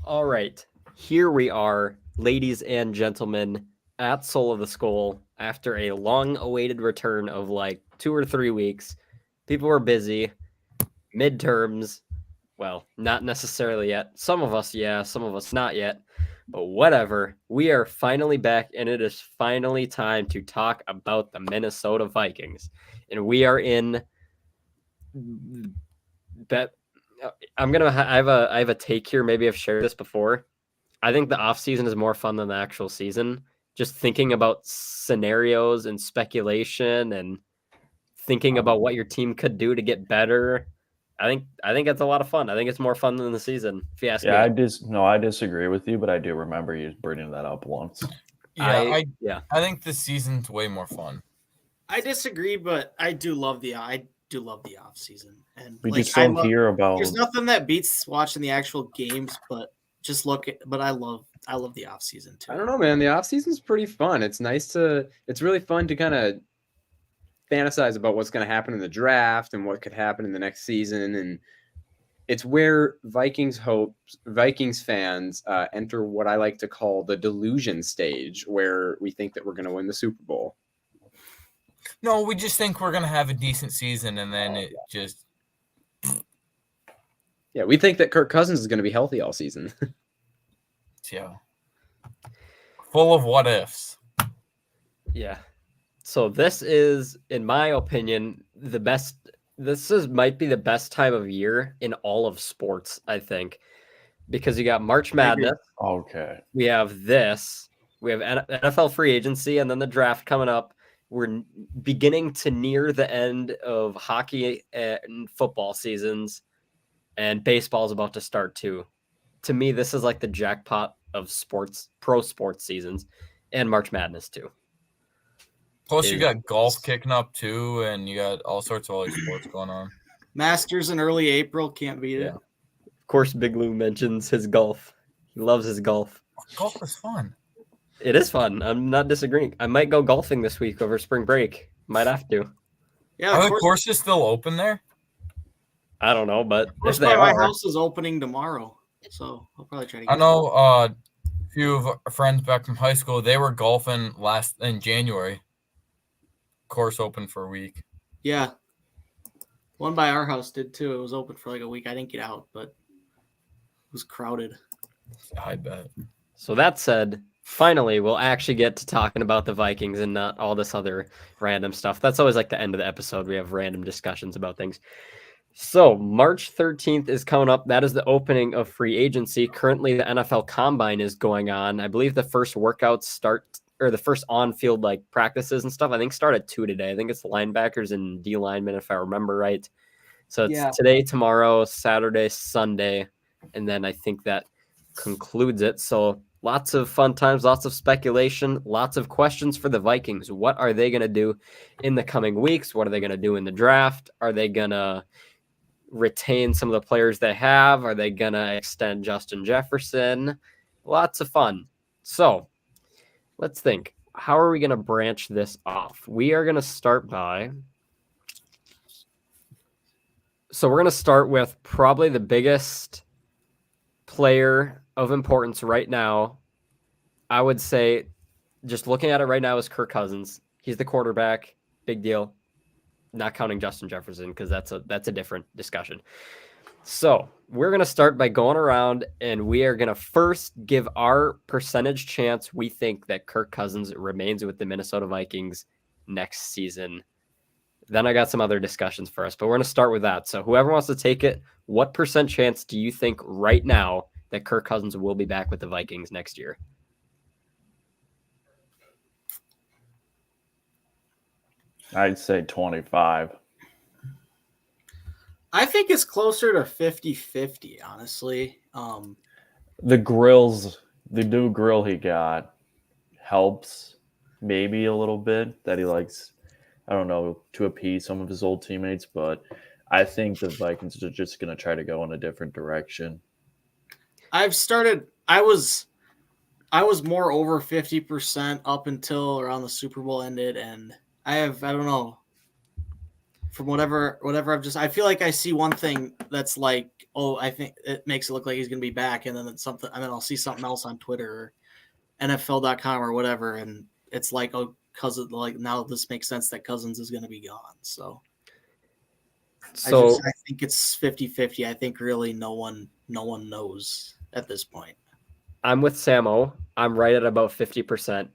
All right, here we are, ladies and gentlemen, at Soul of the Skull after a long-awaited return of like 2 or 3 weeks. People were busy, midterms. Well, not necessarily yet. Some of us, yeah, some of us not yet. But whatever. We are finally back, and it is finally time to talk about the Minnesota Vikings. And we are in bet. I'm gonna. I have a take here. Maybe I've shared this before. I think the off season is more fun than the actual season. Just thinking about scenarios and speculation and thinking about what your team could do to get better. I think it's a lot of fun. I think it's more fun than the season, if you ask Yeah, me. I disagree with you, but I do remember you bringing that up once. Yeah. I think the season's way more fun. I disagree, but I do love the off season, and We like just don't hear about. there's nothing that beats watching the actual games, but I love the off season too. I don't know, man. The off season's pretty fun. It's really fun to kind of fantasize about what's going to happen in the draft and what could happen in the next season, and it's where Vikings fans enter what I like to call the delusion stage, where we think that we're going to win the Super Bowl. No, we just think we're going to have a decent season, and then it just... Yeah, we think that Kirk Cousins is going to be healthy all season. Yeah. Full of what ifs. Yeah. So this is, in my opinion, the best. Might be the best time of year in all of sports, I think, because you got March Madness. Okay. We have this. We have NFL free agency, and then the draft coming up. We're beginning to near the end of hockey and football seasons, and baseball is about to start too. To me, this is like the jackpot of sports, pro sports seasons, and March Madness too. Plus, you got golf kicking up too, and you got all sorts of other sports going on. Masters in early April, can't beat it. Of course, Big Lou mentions his golf. He loves his golf. Golf is fun. It is fun. I'm not disagreeing. I might go golfing this week over spring break. Might have to. Yeah, Are the courses still open there? I don't know, but if they my house is opening tomorrow, so I'll probably try to get I know a few of our friends back from high school, they were golfing in January. Course open for a week. Yeah. One by our house did too. It was open for like a week. I didn't get out, but it was crowded. I bet. So that said, finally, we'll actually get to talking about the Vikings and not all this other random stuff. That's always like the end of the episode. We have random discussions about things. So March 13th is coming up. That is the opening of free agency. Currently, the NFL Combine is going on. I believe the first workouts start, or the first on-field like practices and stuff, I think start at 2 today. I think it's linebackers and D linemen, if I remember right. So it's today, tomorrow, Saturday, Sunday, and then I think that concludes it. So lots of fun times, lots of speculation, lots of questions for the Vikings. What are they going to do in the coming weeks? What are they going to do in the draft? Are they going to retain some of the players they have? Are they going to extend Justin Jefferson? Lots of fun. So let's think. How are we going to branch this off? We are going to start by... So we're going to start with probably the biggest player of importance right now. I would say, just looking at it right now, is Kirk Cousins. He's the quarterback. Big deal. Not counting Justin Jefferson, because that's a different discussion. So we're going to start by going around, and we are going to first give our percentage chance we think that Kirk Cousins remains with the Minnesota Vikings next season. Then I got some other discussions for us, but we're going to start with that. So whoever wants to take it, what percent chance do you think right now that Kirk Cousins will be back with the Vikings next year? I'd say 25. I think it's closer to 50-50, honestly. The new grill he got helps maybe a little bit, that he likes, I don't know, to appease some of his old teammates, but I think the Vikings are just going to try to go in a different direction. I was more over 50% up until around the Super Bowl ended, and I don't know. from whatever I feel like I see one thing that's like, oh, I think it makes it look like he's going to be back, and then it's something, and then I'll see something else on Twitter or NFL.com or whatever, and it's like, oh, Cousins, like now this makes sense that Cousins is going to be gone. So I think it's 50-50. I think really no one knows at this point. I'm with Samo. I'm right at about 50%.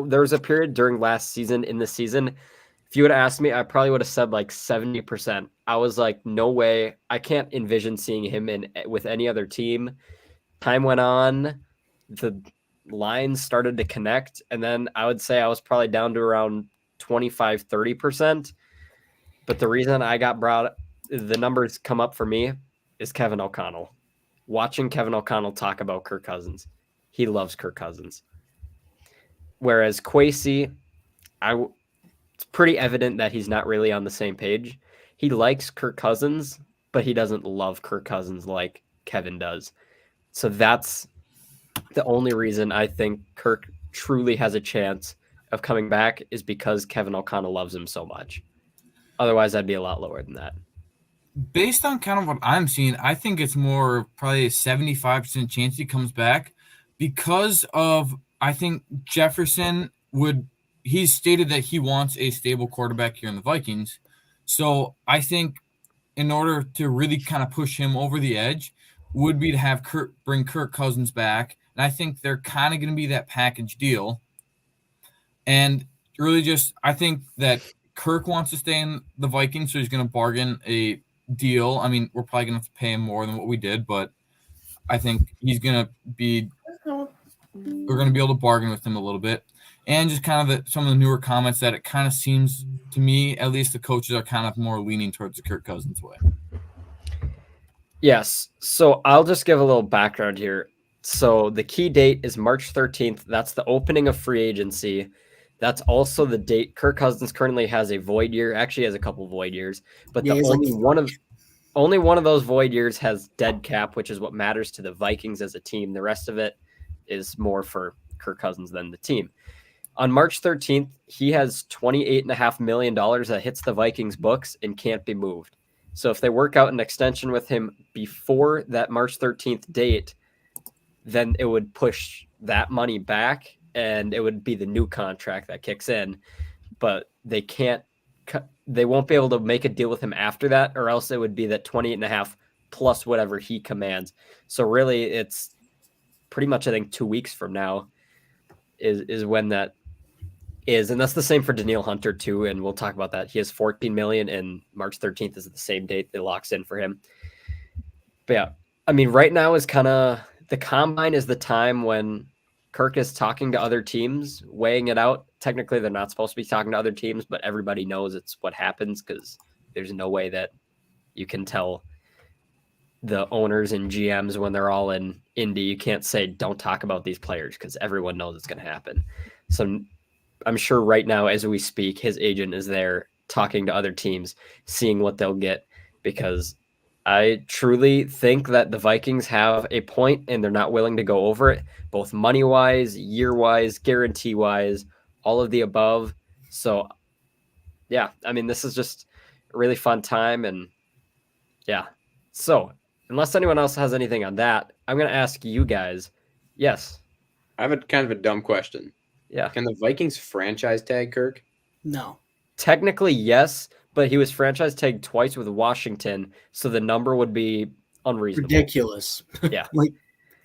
There was a period during last season in the season. If you would have asked me, I probably would have said like 70%. I was like, no way. I can't envision seeing him with any other team. Time went on. The lines started to connect. And then I would say I was probably down to around 25, 30%. But the reason I got the numbers come up for me is Kevin O'Connell. Watching Kevin O'Connell talk about Kirk Cousins. He loves Kirk Cousins. Whereas Kwesi, it's pretty evident that he's not really on the same page. He likes Kirk Cousins, but he doesn't love Kirk Cousins like Kevin does. So that's the only reason I think Kirk truly has a chance of coming back is because Kevin O'Connell loves him so much. Otherwise, I'd be a lot lower than that. Based on kind of what I'm seeing, I think it's more probably a 75% chance he comes back because of, I think Jefferson he's stated that he wants a stable quarterback here in the Vikings. So I think in order to really kind of push him over the edge would be to have bring Kirk Cousins back. And I think they're kind of going to be that package deal. And really I think that Kirk wants to stay in the Vikings, so he's going to bargain a deal. I mean, we're probably going to have to pay him more than what we did, but I think we're going to be able to bargain with him a little bit. And just kind of some of the newer comments that it kind of seems to me, at least the coaches are kind of more leaning towards the Kirk Cousins way. Yes. So I'll just give a little background here. So the key date is March 13th. That's the opening of free agency. That's also the date Kirk Cousins currently has a void year. Actually has a couple void years, but only one of those void years has dead cap, which is what matters to the Vikings as a team. The rest of it is more for Kirk Cousins than the team. On March 13th, he has $28.5 million that hits the Vikings books and can't be moved. So if they work out an extension with him before that March 13th date, then it would push that money back and it would be the new contract that kicks in. But they won't be able to make a deal with him after that, or else it would be that 28.5 plus whatever he commands. So really it's pretty much, I think, 2 weeks from now is when that is. And that's the same for Danielle Hunter too. And we'll talk about that. He has 14 million and March 13th is the same date that locks in for him. But yeah, I mean, right now is kind of the combine is the time when Kirk is talking to other teams, weighing it out. Technically, they're not supposed to be talking to other teams, but everybody knows it's what happens because there's no way that you can tell the owners and GMs when they're all in Indy. You can't say, don't talk about these players because everyone knows it's going to happen. So I'm sure right now, as we speak, his agent is there talking to other teams, seeing what they'll get, because I truly think that the Vikings have a point and they're not willing to go over it, both money-wise, year-wise, guarantee-wise, all of the above. So, yeah, I mean, this is just a really fun time. And, yeah. So, unless anyone else has anything on that, I'm going to ask you guys. Yes. I have a kind of a dumb question. Yeah. Can the Vikings franchise tag Kirk? No. Technically, yes, but he was franchise tagged twice with Washington, so the number would be unreasonable. Ridiculous. Yeah. Like,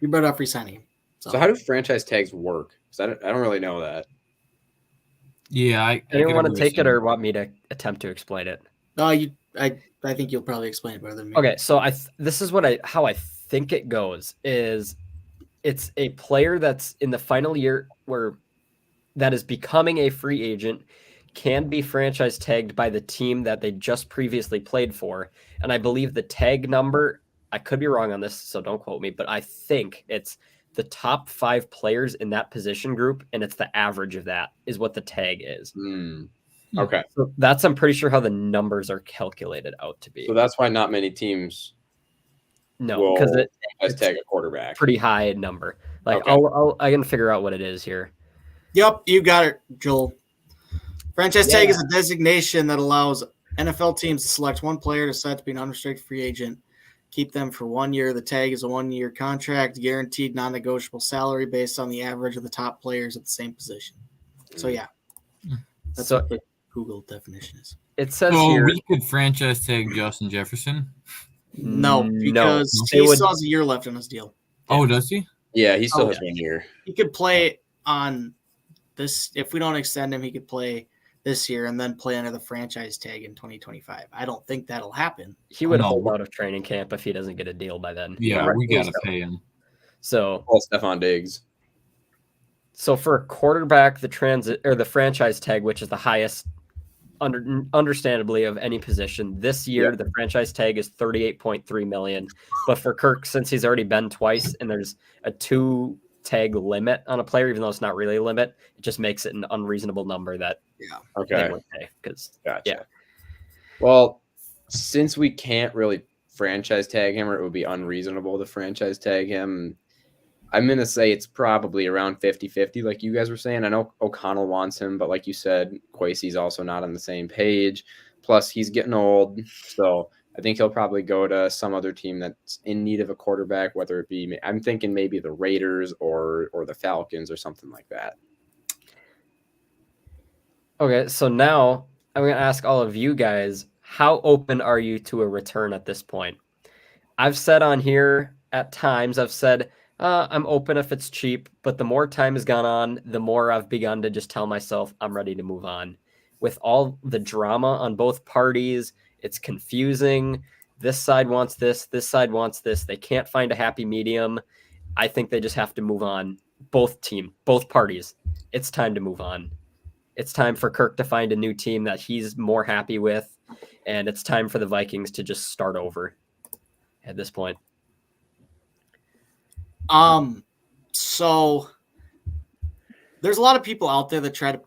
you better off resigning him. So how do franchise tags work? Because I don't really know that. Yeah. Anyone want to take it or want me to attempt to explain it? No, I think you'll probably explain it better than me. Okay, so this is how I think it goes is it's a player that's in the final year that is becoming a free agent can be franchise tagged by the team that they just previously played for. And I believe the tag number, I could be wrong on this, so don't quote me, but I think it's the top 5 players in that position group, and it's the average of that is what the tag is. Okay. So that's, I'm pretty sure, how the numbers are calculated out to be. So that's why not many teams because it's tag a quarterback. Pretty high number. Like okay. I can figure out what it is here. Yep, you got it, Joel. Franchise tag is a designation that allows NFL teams to select one player to set to be an unrestricted free agent, keep them for 1 year. The tag is a 1-year contract, guaranteed non-negotiable salary based on the average of the top players at the same position. So, yeah, that's what the Google definition is. It says So here. we could franchise tag Justin Jefferson. No, because he still has a year left on his deal. Oh, does he? Yeah, he still has 1 year. He could play on this. If we don't extend him, he could play this year and then play under the franchise tag in 2025. I don't think that'll happen. He would hold out of training camp if he doesn't get a deal by then. Yeah, we got to pay him. So, Stephon Diggs. So for a quarterback, the franchise tag, which is the highest, understandably, of any position this year, the franchise tag is $38.3 million. But for Kirk, since he's already been twice, and there's a 2 tag limit on a player, even though it's not really a limit, it just makes it an unreasonable number that they would pay. Well, since we can't really franchise tag him, or it would be unreasonable to franchise tag him, I'm going to say it's probably around 50-50, like you guys were saying. I know O'Connell wants him, but like you said, Kwesi's also not on the same page. Plus, he's getting old, so I think he'll probably go to some other team that's in need of a quarterback, whether it be, I'm thinking maybe the Raiders or the Falcons or something like that. Okay, so now I'm going to ask all of you guys, how open are you to a return at this point? I've said on here at times, I'm open if it's cheap, but the more time has gone on, the more I've begun to just tell myself I'm ready to move on. With all the drama on both parties, it's confusing. This side wants this side wants this. They can't find a happy medium. I think they just have to move on. Both parties. It's time to move on. It's time for Kirk to find a new team that he's more happy with, and it's time for the Vikings to just start over at this point. So there's a lot of people out there that try to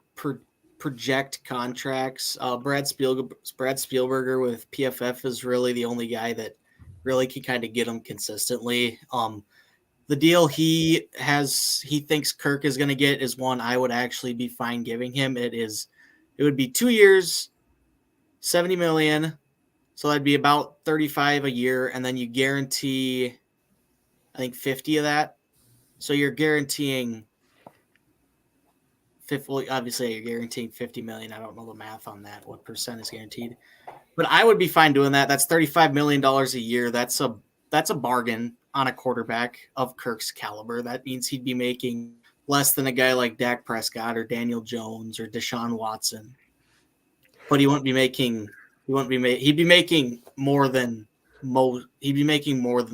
project contracts. Brad Spielberger with PFF is really the only guy that really can kind of get them consistently. The deal he thinks Kirk is going to get is one I would actually be fine giving him. It would be 2 years, $70 million. So that'd be about 35 a year. And then you guarantee, I think 50 of that. So you're guaranteeing obviously you're guaranteeing 50 million. I don't know the math on that, what percent is guaranteed, but I would be fine doing that. That's $35 million a year. That's a bargain on a quarterback of Kirk's caliber. That means he'd be making less than a guy like Dak Prescott or Daniel Jones or Deshaun Watson, but he'd be making more than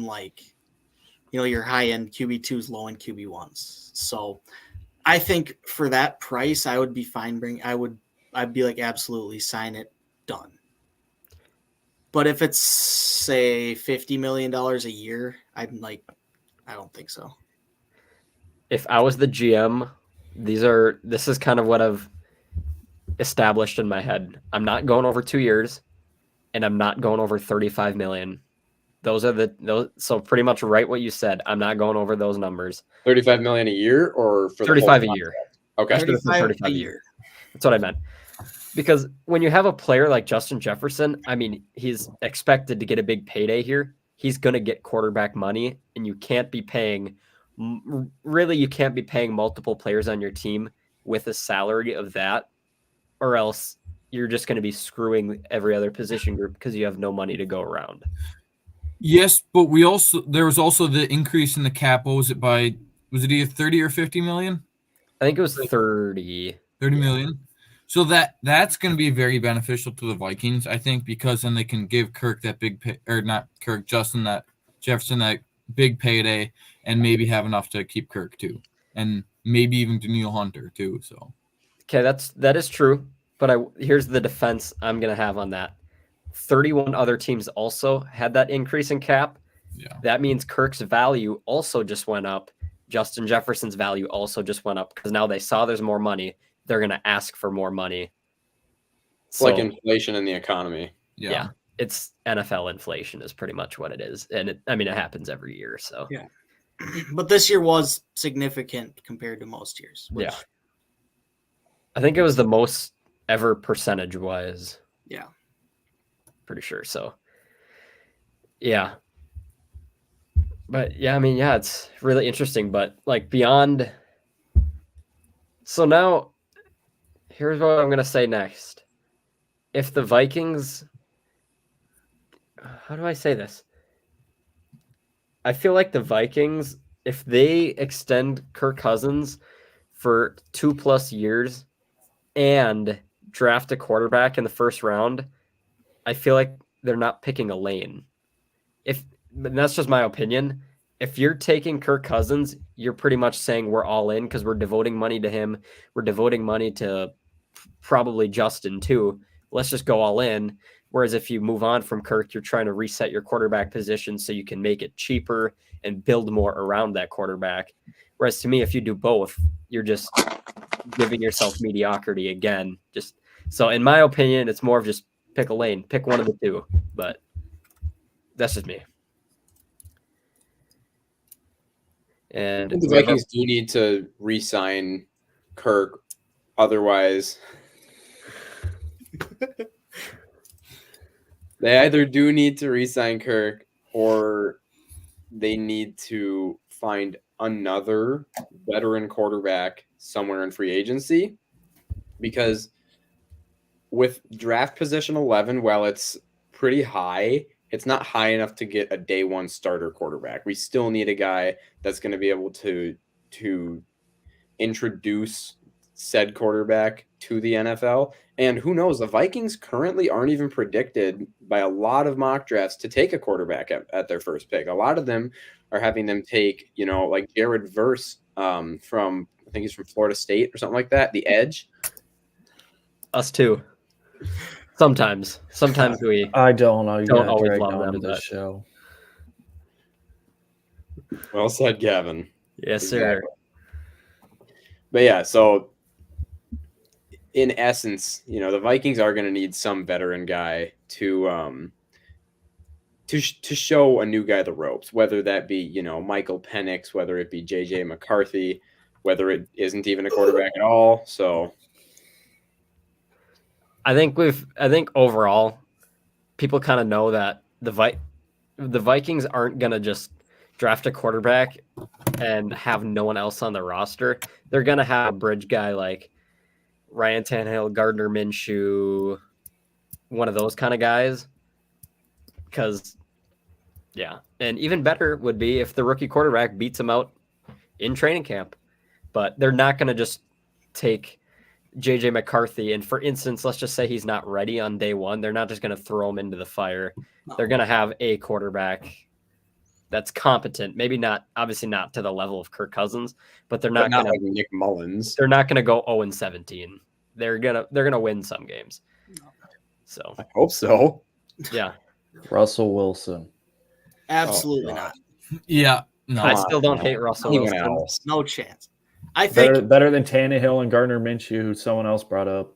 like, your high-end QB2s, low-end QB1s. So I think for that price, I would be fine. I'd be like, absolutely sign it, done. But if it's, say, $50 million a year, I'm like, I don't think so. If I was the GM, this is kind of what I've established in my head. I'm not going over 2 years, and I'm not going over 35 million. So pretty much right what you said. I'm not going over those numbers. 35 million a year, or for 35 a year. Okay, 35 a year. That's what I meant. Because when you have a player like Justin Jefferson, I mean, he's expected to get a big payday here. He's going to get quarterback money, and you can't be paying multiple players on your team with a salary of that, or else you're just going to be screwing every other position group because you have no money to go around. Yes, but there was also the increase in the cap. What was it was it either 30 or 50 million? I think it was 30. 30 million. So that's going to be very beneficial to the Vikings, I think, because then they can give Kirk that big pay, or not Kirk, Jefferson that big payday, and maybe have enough to keep Kirk too, and maybe even Danielle Hunter too. So, okay, that is true. But here's the defense I'm going to have on that. 31 other teams also had that increase in cap. Yeah. That means Kirk's value also just went up. Justin Jefferson's value also just went up because now they saw there's more money. They're going to ask for more money. It's like inflation in the economy. Yeah. It's NFL inflation is pretty much what it is. And it happens every year. So, yeah. But this year was significant compared to most years. Yeah. I think it was the most ever percentage wise. Yeah. Pretty sure. So, yeah. But yeah, I mean, yeah, it's really interesting. But like beyond. So now, here's what I'm going to say next. If the Vikings. How do I say this? I feel like the Vikings, if they extend Kirk Cousins for 2+ years and draft a quarterback in the first round, I feel like they're not picking a lane. But that's just my opinion. If you're taking Kirk Cousins, you're pretty much saying we're all in because we're devoting money to him. We're devoting money to probably Justin too. Let's just go all in. Whereas if you move on from Kirk, you're trying to reset your quarterback position so you can make it cheaper and build more around that quarterback. Whereas to me, if you do both, you're just giving yourself mediocrity again. So in my opinion, it's more of just pick a lane, pick one of the two. But that's just me. And The Vikings do need to re-sign Kirk, otherwise they either do need to re-sign Kirk or they need to find another veteran quarterback somewhere in free agency, because with draft position 11, while it's pretty high, it's not high enough to get a day one starter quarterback. We still need a guy that's going to be able to introduce said quarterback to the NFL. And who knows, the Vikings currently aren't even predicted by a lot of mock drafts to take a quarterback at their first pick. A lot of them are having them take, like Jared Verse from, I think he's from Florida State or something like that, the edge. Us too. Sometimes we. I don't know. You Don't gotta always drag love down them, to this but- show. Well said, Gavin. Yes, sir. But yeah, so in essence, the Vikings are going to need some veteran guy to show a new guy the ropes, whether that be, Michael Penix, whether it be JJ McCarthy, whether it isn't even a quarterback at all. So I think overall people kind of know that the Vikings aren't going to just draft a quarterback and have no one else on the roster. They're going to have a bridge guy like Ryan Tannehill, Gardner Minshew, one of those kind of guys. Because, yeah. And even better would be if the rookie quarterback beats him out in training camp. But they're not going to just take JJ McCarthy. And for instance, let's just say he's not ready on day one. They're not just going to throw him into the fire. They're going to have a quarterback that's competent. Maybe not, obviously not to the level of Kirk Cousins, but they're not going to like Nick Mullins. They're not going to go 0-17. They're gonna win some games. So I hope so. Yeah, Russell Wilson. Absolutely not. Yeah, no. I still don't hate Russell Anyone Wilson. else? No chance. I think. Better than Tannehill and Gardner Minshew, who someone else brought up.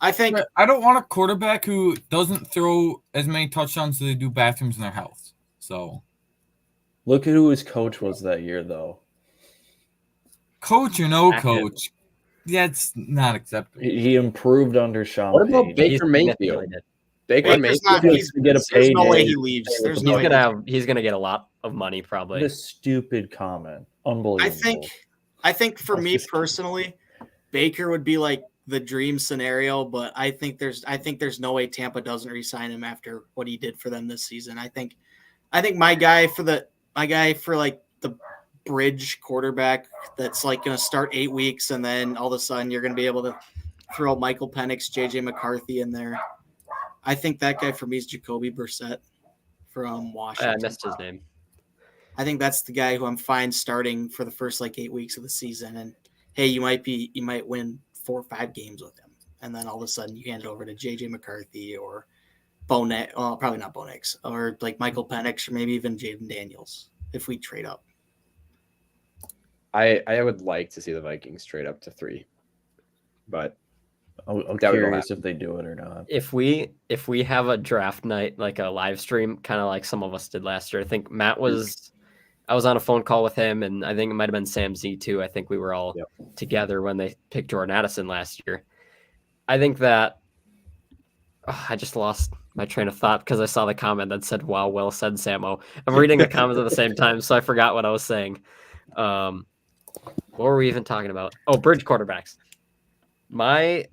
I think. I don't want a quarterback who doesn't throw as many touchdowns as they do bathrooms in their house. So Look at who his coach was that year, though. coach or no Active. coach, that's not acceptable. He improved under Sean What about Payton. Baker He's Mayfield? significantly did. Baker Baker's Mayfield. not. He's to get a There's no way payday. he leaves. There's He's no way. he's gonna get a lot of money probably. What a stupid comment. Unbelievable. I think for That's me just- personally, Baker would be like the dream scenario, but I think there's no way Tampa doesn't re-sign him after what he did for them this season. I think my guy for like the bridge quarterback that's like going to start 8 weeks and then all of a sudden you're going to be able to throw Michael Penix, JJ McCarthy in there. I think that guy for me is Jacoby Brissett from I Washington. missed his name. I think that's the guy who I'm fine starting for the first like 8 weeks of the season. And hey, you might win 4 or 5 games with him, and then all of a sudden you hand it over to JJ McCarthy or Bonet. Well, probably not Bonix, or like Michael Penix, or maybe even Jaden Daniels if we trade up. I would like to see the Vikings trade up to 3, but I'm That would curious happen. if they do it or not. If we have a draft night, like a live stream, kind of like some of us did last year. I think I was on a phone call with him, and I think it might have been Sam Z too. I think we were all together when they picked Jordan Addison last year. I think that I just lost my train of thought because I saw the comment that said, "Wow, well said, Samo." I'm reading the comments at the same time, so I forgot what I was saying. What were we even talking about? Oh, bridge quarterbacks. My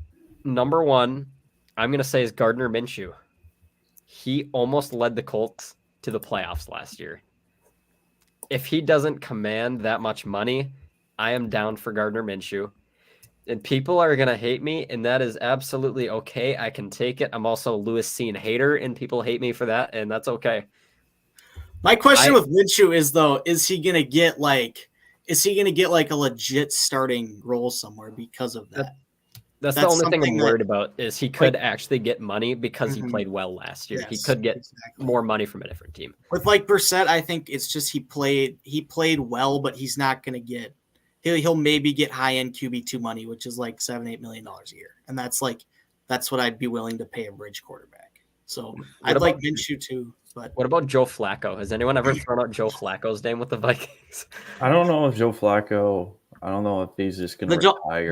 number one, I'm going to say, is Gardner Minshew. He almost led the Colts to the playoffs last year. If he doesn't command that much money, I am down for Gardner Minshew. And people are going to hate me, and that is absolutely okay. I can take it. I'm also a Lewis Cine hater, and people hate me for that, and that's okay. My question with Minshew is, though, is he going to get like a legit starting role somewhere because of that? That's the only thing I'm worried about is he could actually get money because he played well last year. Yes, he could get more money from a different team. With like Brissett, I think it's just he played well, but he's not going to get. He'll maybe get high-end QB2 money, which is like $7-8 million a year, and that's what I'd be willing to pay a bridge quarterback. So I'd like Minshew too. But what about Joe Flacco? Has anyone ever thrown out Joe Flacco's name with the Vikings? I don't know if Joe Flacco. I don't know if he's just going to retire.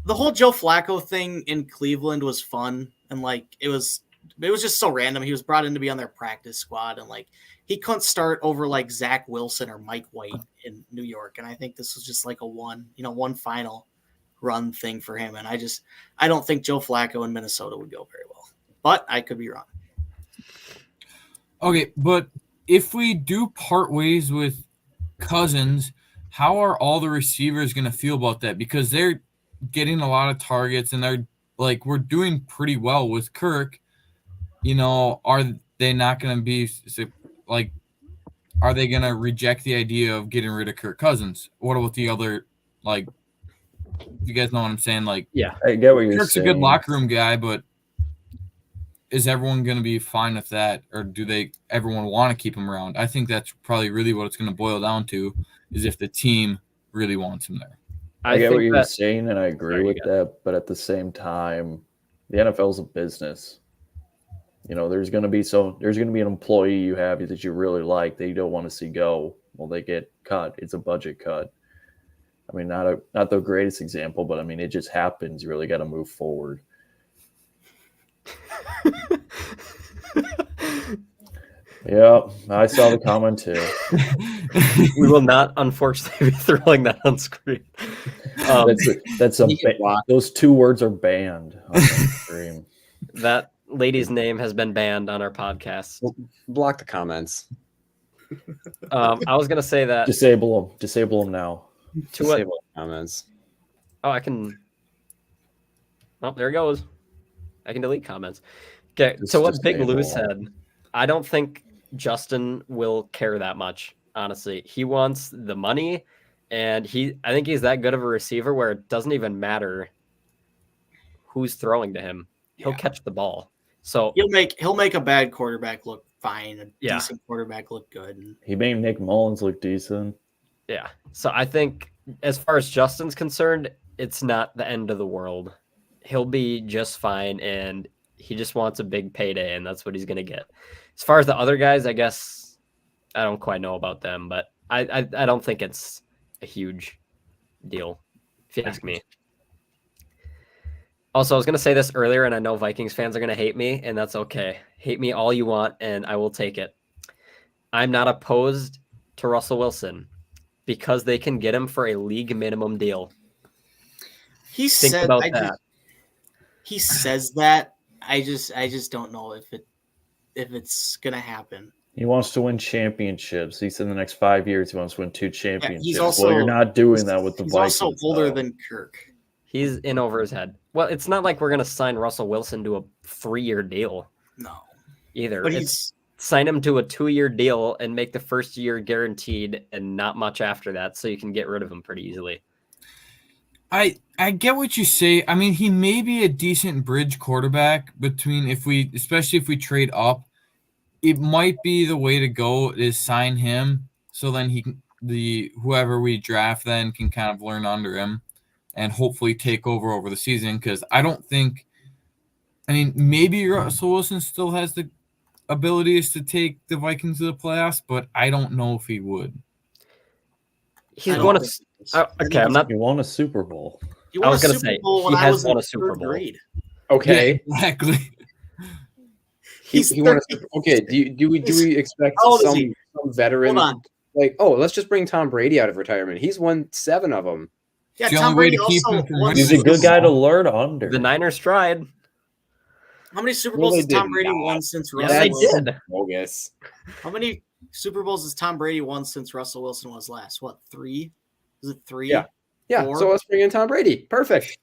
The whole Joe Flacco thing in Cleveland was fun, and like it was just so random. He was brought in to be on their practice squad, and like he couldn't start over like Zach Wilson or Mike White in New York. And I think this was just like a one final run thing for him. And I don't think Joe Flacco in Minnesota would go very well, but I could be wrong. Okay, but if we do part ways with Cousins, how are all the receivers going to feel about that? Because they're getting a lot of targets, and they're like, we're doing pretty well with Kirk. Are they not going to be like? Are they going to reject the idea of getting rid of Kirk Cousins? What about the other, like? You guys know what I'm saying? Like, yeah, I get what you're saying. Kirk's a good locker room guy, but is everyone going to be fine with that, or do everyone want to keep him around? I think that's probably really what it's going to boil down to, is if the team really wants him there. I get what you're saying, and I agree with that. But at the same time, the NFL is a business. There's going to be an employee you have that you really like that you don't want to see go. Well, they get cut. It's a budget cut. I mean, not the greatest example, but I mean, it just happens. You really got to move forward. Yeah, I saw the comment too. We will not, unfortunately, be throwing that on screen. Those two words are banned on screen. That lady's name has been banned on our podcast. Block the comments. I was gonna say that disable them now. Disable comments. Oh, I can. Oh, there it goes. I can delete comments. Okay, so what Big Lou said, I don't think Justin will care that much. Honestly, he wants the money, and I think he's that good of a receiver where it doesn't even matter who's throwing to him. He'll catch the ball. So he'll make a bad quarterback look fine, a decent quarterback look good. He made Nick Mullins look decent. Yeah. So I think as far as Justin's concerned, it's not the end of the world. He'll be just fine, and he just wants a big payday, and that's what he's going to get. As far as the other guys, I guess I don't quite know about them, but I don't think it's a huge deal, if you ask me. Also, I was going to say this earlier, and I know Vikings fans are going to hate me, and that's okay. Hate me all you want, and I will take it. I'm not opposed to Russell Wilson because they can get him for a league minimum deal. He says that. I just don't know if it's going to happen. He wants to win championships. He said in the next 5 years he wants to win 2 championships. Yeah, you're not doing that with the Vikings. He's also older than Kirk. He's in over his head. Well, it's not like we're going to sign Russell Wilson to a 3-year deal. No. Either. But sign him to a 2-year deal and make the first year guaranteed and not much after that, so you can get rid of him pretty easily. I get what you say. I mean, he may be a decent bridge quarterback especially if we trade up. It might be the way to go is sign him, so then whoever we draft then can kind of learn under him and hopefully take over the season. Because maybe Russell Wilson still has the abilities to take the Vikings to the playoffs, but I don't know if he would. He's won I'm not. He won a Super Bowl. He I won a was gonna Super say, Bowl when he I has was in won a Super third Bowl. grade. Okay. Yeah, exactly. He's He won 30. okay. Do we expect How old is some he? veteran Hold on. like, oh, let's just bring Tom Brady out of retirement. He's won 7 of them. Yeah, The Tom only way Brady to keep also him from won winning He's the a good Super guy to Bowl. learn under. The Niners tried. How many Super No, Bowls they has Tom did Brady not. won since Yeah, Russell they Wilson? did. Bogus. How many Super Bowls has Tom Brady won since Russell Wilson was last? What, 3? Is it 3? Yeah. Yeah. 4? So let's bring in Tom Brady. Perfect.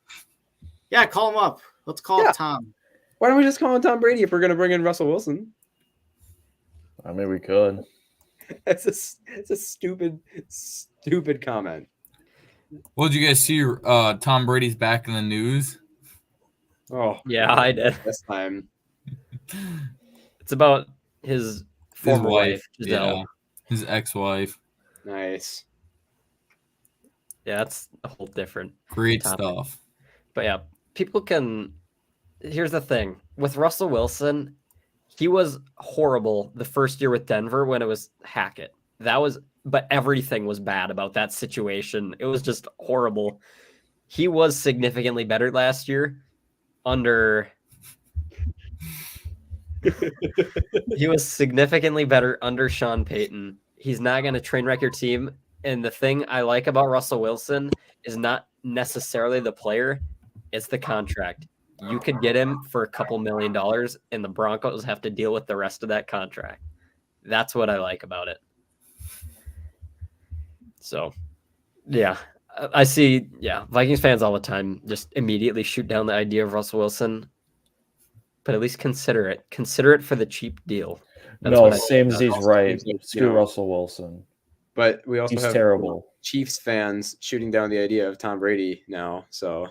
Yeah, call him up. Let's call Yeah. up Tom. Why don't we just call him Tom Brady if we're gonna bring in Russell Wilson? I mean, we could. It's a stupid comment. Well, did you guys see Tom Brady's back in the news? Oh Yeah, I did. this time. It's about his former wife, Giselle. Yeah, his ex-wife. Nice. Yeah, that's a whole different Great topic. stuff. But yeah, people can. Here's the thing with Russell Wilson, he was horrible the first year with Denver when it was Hackett. But everything was bad about that situation. It was just horrible. He was significantly better last year under. He was significantly better under Sean Payton. He's not going to train wreck your team. And the thing I like about Russell Wilson is not necessarily the player, it's the contract. You could get him for a couple $1 million, and the Broncos have to deal with the rest of that contract. That's what I like about it. So, yeah, I see, Vikings fans all the time just immediately shoot down the idea of Russell Wilson, but at least consider it. Consider it for the cheap deal. That's No, what I same think as about he's it. right. You Screw know. Russell Wilson. But we also He's have terrible. Chiefs fans shooting down the idea of Tom Brady now. So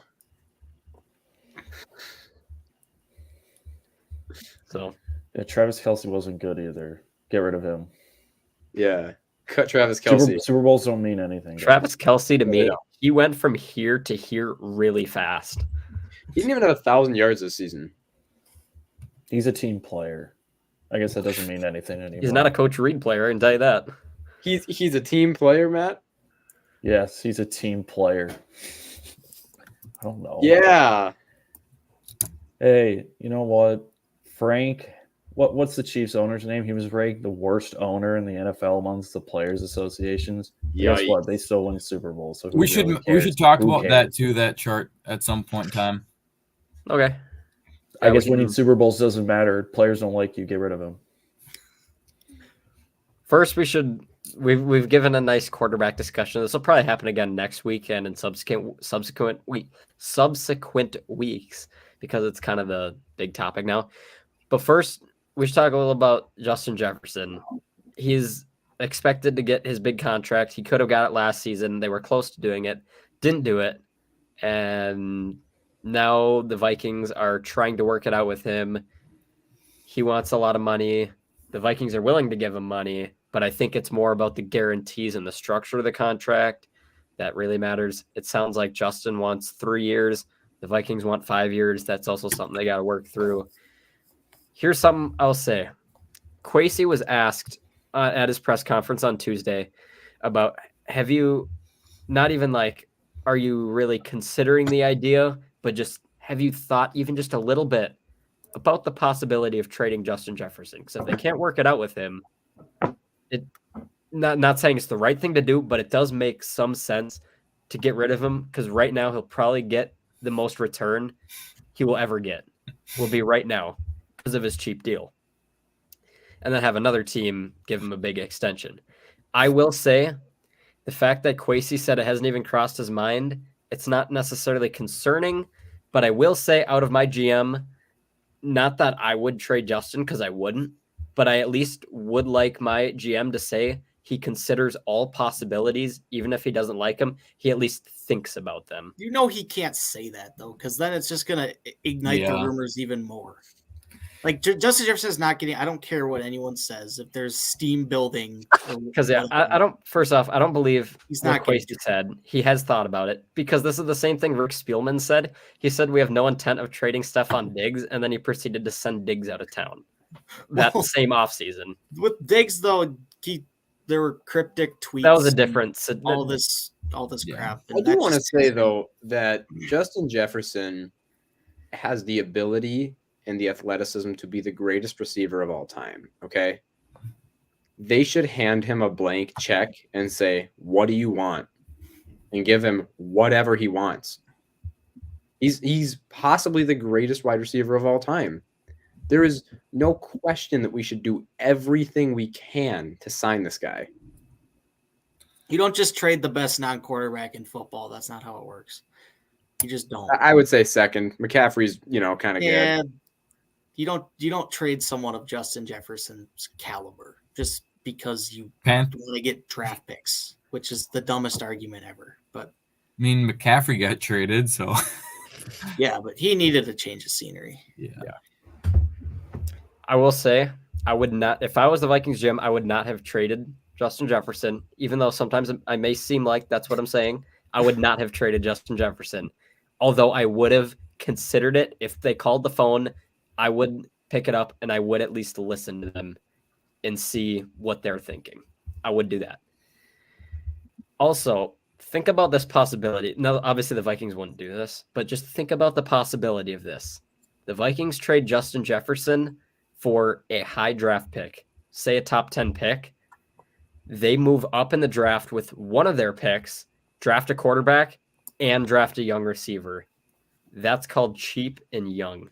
Yeah, Travis Kelce wasn't good either. Get rid of him. yeah, cut Travis Kelce. Super Bowls don't mean anything. guys. Travis Kelce, to Yeah, me, yeah. he went from here to here really fast. He didn't even have 1,000 yards this season. He's a team player. I guess that doesn't mean anything anymore. He's not a Coach Reed player, I can tell you that. He's a team player, Matt. Yes, he's a team player. I don't know. Yeah. Hey, you know what? Frank, what's the Chiefs owner's name? He was ranked the worst owner in the NFL amongst the players' associations. Guess what? They still win Super Bowls. So who We should really we cares? should talk Who about cares? that too. That chart at some point in time. Okay. I Yeah, guess we winning can- Super Bowls doesn't matter. Players don't like you. Get rid of them. First, we've given a nice quarterback discussion. This will probably happen again next week and in subsequent weeks because it's kind of the big topic now. But first, we should talk a little about Justin Jefferson. He's expected to get his big contract. He could have got it last season. They were close to doing it, didn't do it, and now the Vikings are trying to work it out with him. He wants a lot of money. The Vikings are willing to give him money, but I think it's more about the guarantees and the structure of the contract that really matters. It sounds like Justin wants 3 years. The Vikings want 5 years. That's also something they got to work through. Here's something I'll say. Kwesi was asked at his press conference on Tuesday about, have you not even like, are you really considering the idea, but just have you thought even just a little bit about the possibility of trading Justin Jefferson? Because if they can't work it out with him, not saying it's the right thing to do, but it does make some sense to get rid of him because right now he'll probably get the most return he will ever get. Will be right now because of his cheap deal. And then have another team give him a big extension. I will say the fact that Kwesi said it hasn't even crossed his mind, it's not necessarily concerning, but I will say out of my GM, not that I would trade Justin because I wouldn't, but I at least would like my GM to say he considers all possibilities, even if he doesn't like them, he at least thinks about them. You know he can't say that though, because then it's just gonna ignite the rumors even more. Like Justin Jefferson is not getting. I don't care what anyone says. If there's steam building, because I don't. First off, I don't believe he's what not Kwesi said. He has thought about it because this is the same thing Rick Spielman said. He said we have no intent of trading Stephon Diggs, and then he proceeded to send Diggs out of town that same offseason. With Diggs though, there were cryptic tweets. That was a difference. All this all this Yeah. crap. I do want to say though that Justin Jefferson has the ability and the athleticism to be the greatest receiver of all time. Okay. They should hand him a blank check and say, "What do you want?" and give him whatever he wants. He's possibly the greatest wide receiver of all time. There is no question that we should do everything we can to sign this guy. You don't just trade the best non-quarterback in football. That's not how it works. You just don't. I would say second. McCaffrey's, kind of Yeah, good. you don't trade someone of Justin Jefferson's caliber just because you Pan- want to get draft picks, which is the dumbest argument ever. But I mean, McCaffrey got traded, so yeah, but he needed a change of scenery. yeah. I will say, I would not, if I was the Vikings, Jim, I would not have traded Justin Jefferson, even though sometimes I may seem like that's what I'm saying. I would not have traded Justin Jefferson, although I would have considered it. If they called the phone, I would pick it up and I would at least listen to them and see what they're thinking. I would do that. Also, think about this possibility. Now, obviously the Vikings wouldn't do this, but just think about the possibility of this. The Vikings trade Justin Jefferson for a high draft pick, say a top 10 pick. They move up in the draft with one of their picks, draft a quarterback, and draft a young receiver. That's called cheap and young.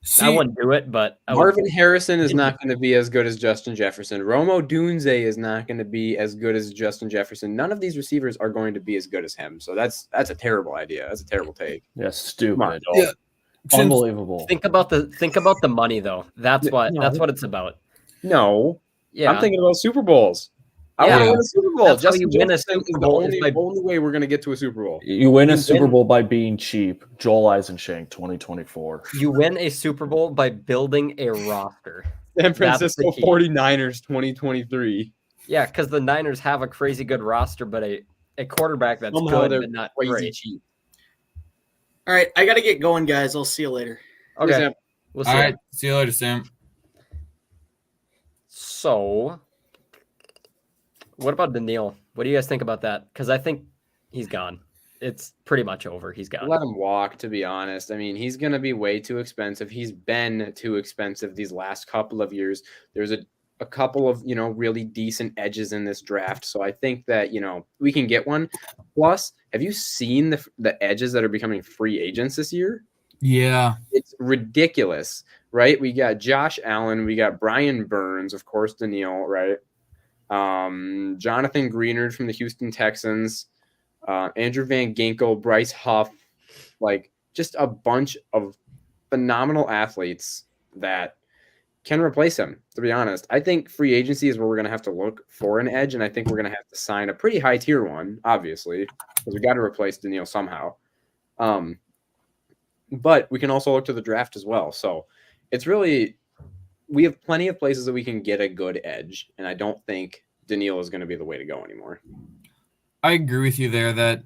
See, I wouldn't do it, but Marvin Harrison is not going to be as good as Justin Jefferson. Romo Dunze is not going to be as good as Justin Jefferson. None of these receivers are going to be as good as him. So that's a terrible idea. That's a terrible take. Yeah, stupid. Yeah. Unbelievable. think about the money though. That's what No. it's about. No, Yeah. I'm thinking about Super Bowls. I Yeah. want to win a Super Bowl. That's how Justin you win a Jefferson Super is Bowl, the is only, by- only way we're going to get to a Super Bowl. You win a You Super win- Bowl by being cheap. Joel Eisenshank, 2024. You win a Super Bowl by building a roster. San the Francisco key. 49ers 2023. Yeah, because the Niners have a crazy good roster, but a quarterback that's Somehow good they're but not crazy great. cheap. All right, I got to get going, guys. I'll see you later. Okay, Sam. we'll see. all ya. right. See you later, Sam. So, what about Danielle? What do you guys think about that? Because I think he's gone. It's pretty much over. He's gone. Let him walk, to be honest. I mean, he's going to be way too expensive. He's been too expensive these last couple of years. There's a couple of, really decent edges in this draft. So I think that, we can get one. Plus, have you seen the edges that are becoming free agents this year? Yeah. It's ridiculous, right? We got Josh Allen. We got Brian Burns, of course, Danielle, right? Jonathan Greenard from the Houston Texans. Andrew Van Ginkel, Bryce Huff, like just a bunch of phenomenal athletes that can replace him, to be honest. I think free agency is where we're going to have to look for an edge, and I think we're going to have to sign a pretty high tier one, obviously, because we got to replace Danielle somehow. But we can also look to the draft as well. So it's really, we have plenty of places that we can get a good edge, and I don't think Danielle is going to be the way to go anymore. I agree with you there that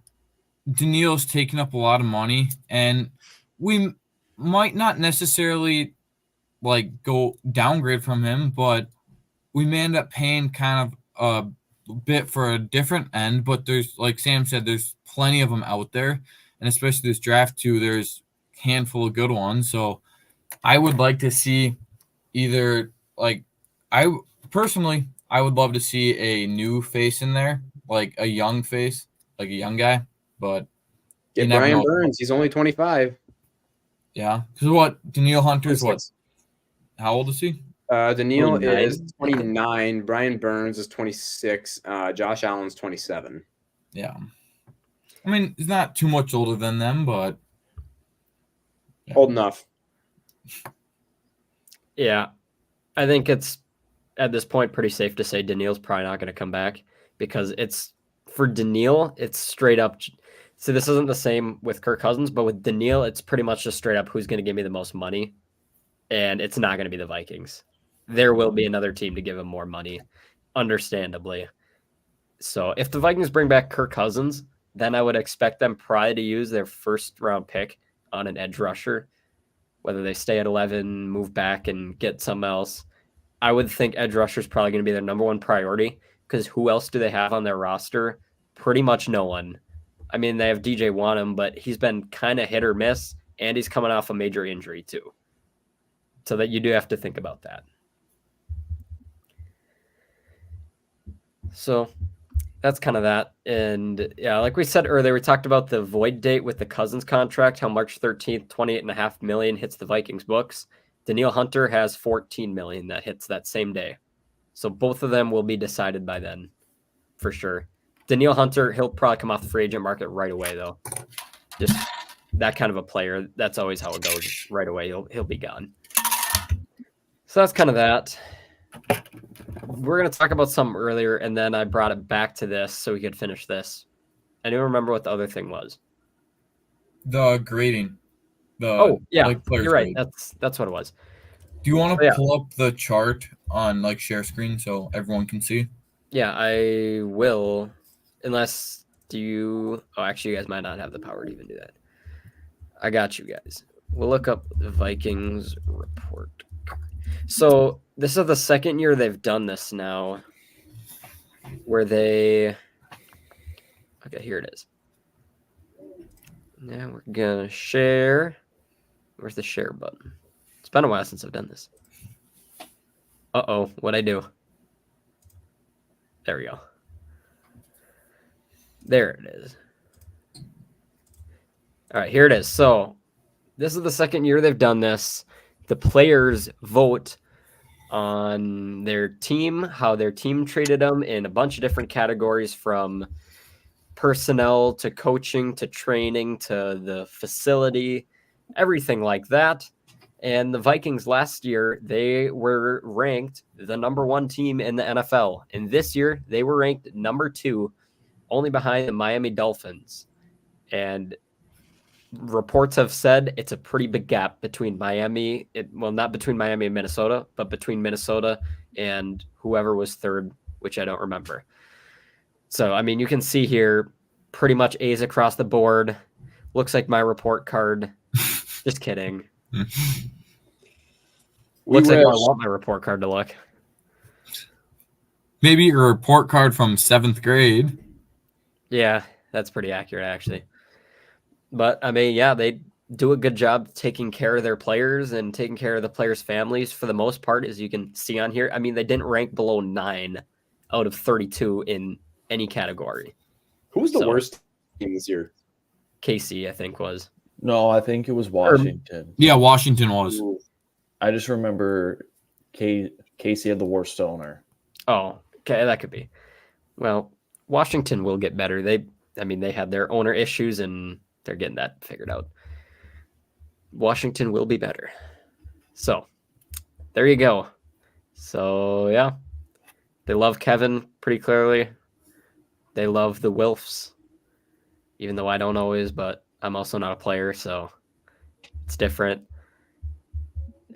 Danielle's taking up a lot of money, and we might not necessarily go downgrade from him, but we may end up paying kind of a bit for a different end. But there's, like Sam said, there's plenty of them out there, and especially this draft too. There's a handful of good ones. So I would like to see either I would love to see a new face in there. Like a young face, like a young guy, but Get Brian Burns. He's only 25. Yeah. Because what? Danielle Hunter's 26. what? How old is he? Danielle 29. is 29. Brian Burns is 26. Josh Allen's 27. Yeah. I mean, he's not too much older than them, but yeah. Old enough. Yeah, I think it's at this point pretty safe to say Danielle's probably not going to come back because it's for Danielle, it's straight up. So this isn't the same with Kirk Cousins, but with Danielle, it's pretty much just straight up who's going to give me the most money, and it's not going to be the Vikings. There will be another team to give him more money, understandably. So if the Vikings bring back Kirk Cousins, then I would expect them probably to use their first round pick on an edge rusher, whether they stay at 11, move back and get something else. I would think edge rusher is probably going to be their number one priority because who else do they have on their roster pretty much no one. I mean, they have DJ Wanham, but he's been kind of hit or miss, and he's coming off a major injury too. So that you do have to think about that. So that's kind of that. And yeah, like we said earlier, we talked about the void date with the Cousins contract, how March 13th, $28.5 million hits the Vikings books. Danielle Hunter has $14 million that hits that same day. So both of them will be decided by then, for sure. Danielle Hunter, he'll probably come off the free agent market right away, though. Just that kind of a player. That's always how it goes. Right away, he'll be gone. So that's kind of that. We're going to talk about something earlier, and then I brought it back to this so we could finish this. I don't remember what the other thing was. The grading. Yeah, players you're right. grade. That's what it was. Do you want to pull up the chart on share screen so everyone can see? Yeah, I will. Unless actually, you guys might not have the power to even do that. I got you guys. We'll look up the Vikings report. So this is the second year they've done this now, where okay, here it is. Now we're gonna share. Where's the share button? It's been a while since I've done this. What'd I do? There we go. There it is. All right, here it is. So this is the second year they've done this. The players vote on their team, how their team treated them in a bunch of different categories, from personnel to coaching to training to the facility, everything like that. And the Vikings last year, they were ranked the number 1 team in the NFL. And this year, they were ranked number 2, only behind the Miami Dolphins. And reports have said it's a pretty big gap between Miami. Not between Miami and Minnesota, but between Minnesota and whoever was third, which I don't remember. So, I mean, you can see here pretty much A's across the board. Looks like my report card. Just kidding. Looks like I want my report card to look. Maybe your report card from 7th grade. Yeah, that's pretty accurate, actually. But, I mean, yeah, they do a good job taking care of their players and taking care of the players' families for the most part, as you can see on here. I mean, they didn't rank below 9 out of 32 in any category. Who's the worst team this year? KC, I think, was. No, I think it was Washington. Yeah, Washington was. I just remember Casey had the worst owner. Oh, okay, that could be. Well, Washington will get better. They had their owner issues, and they're getting that figured out. Washington will be better. So, there you go. So, yeah. They love Kevin pretty clearly. They love the Wilfs, even though I don't always, but I'm also not a player, so it's different.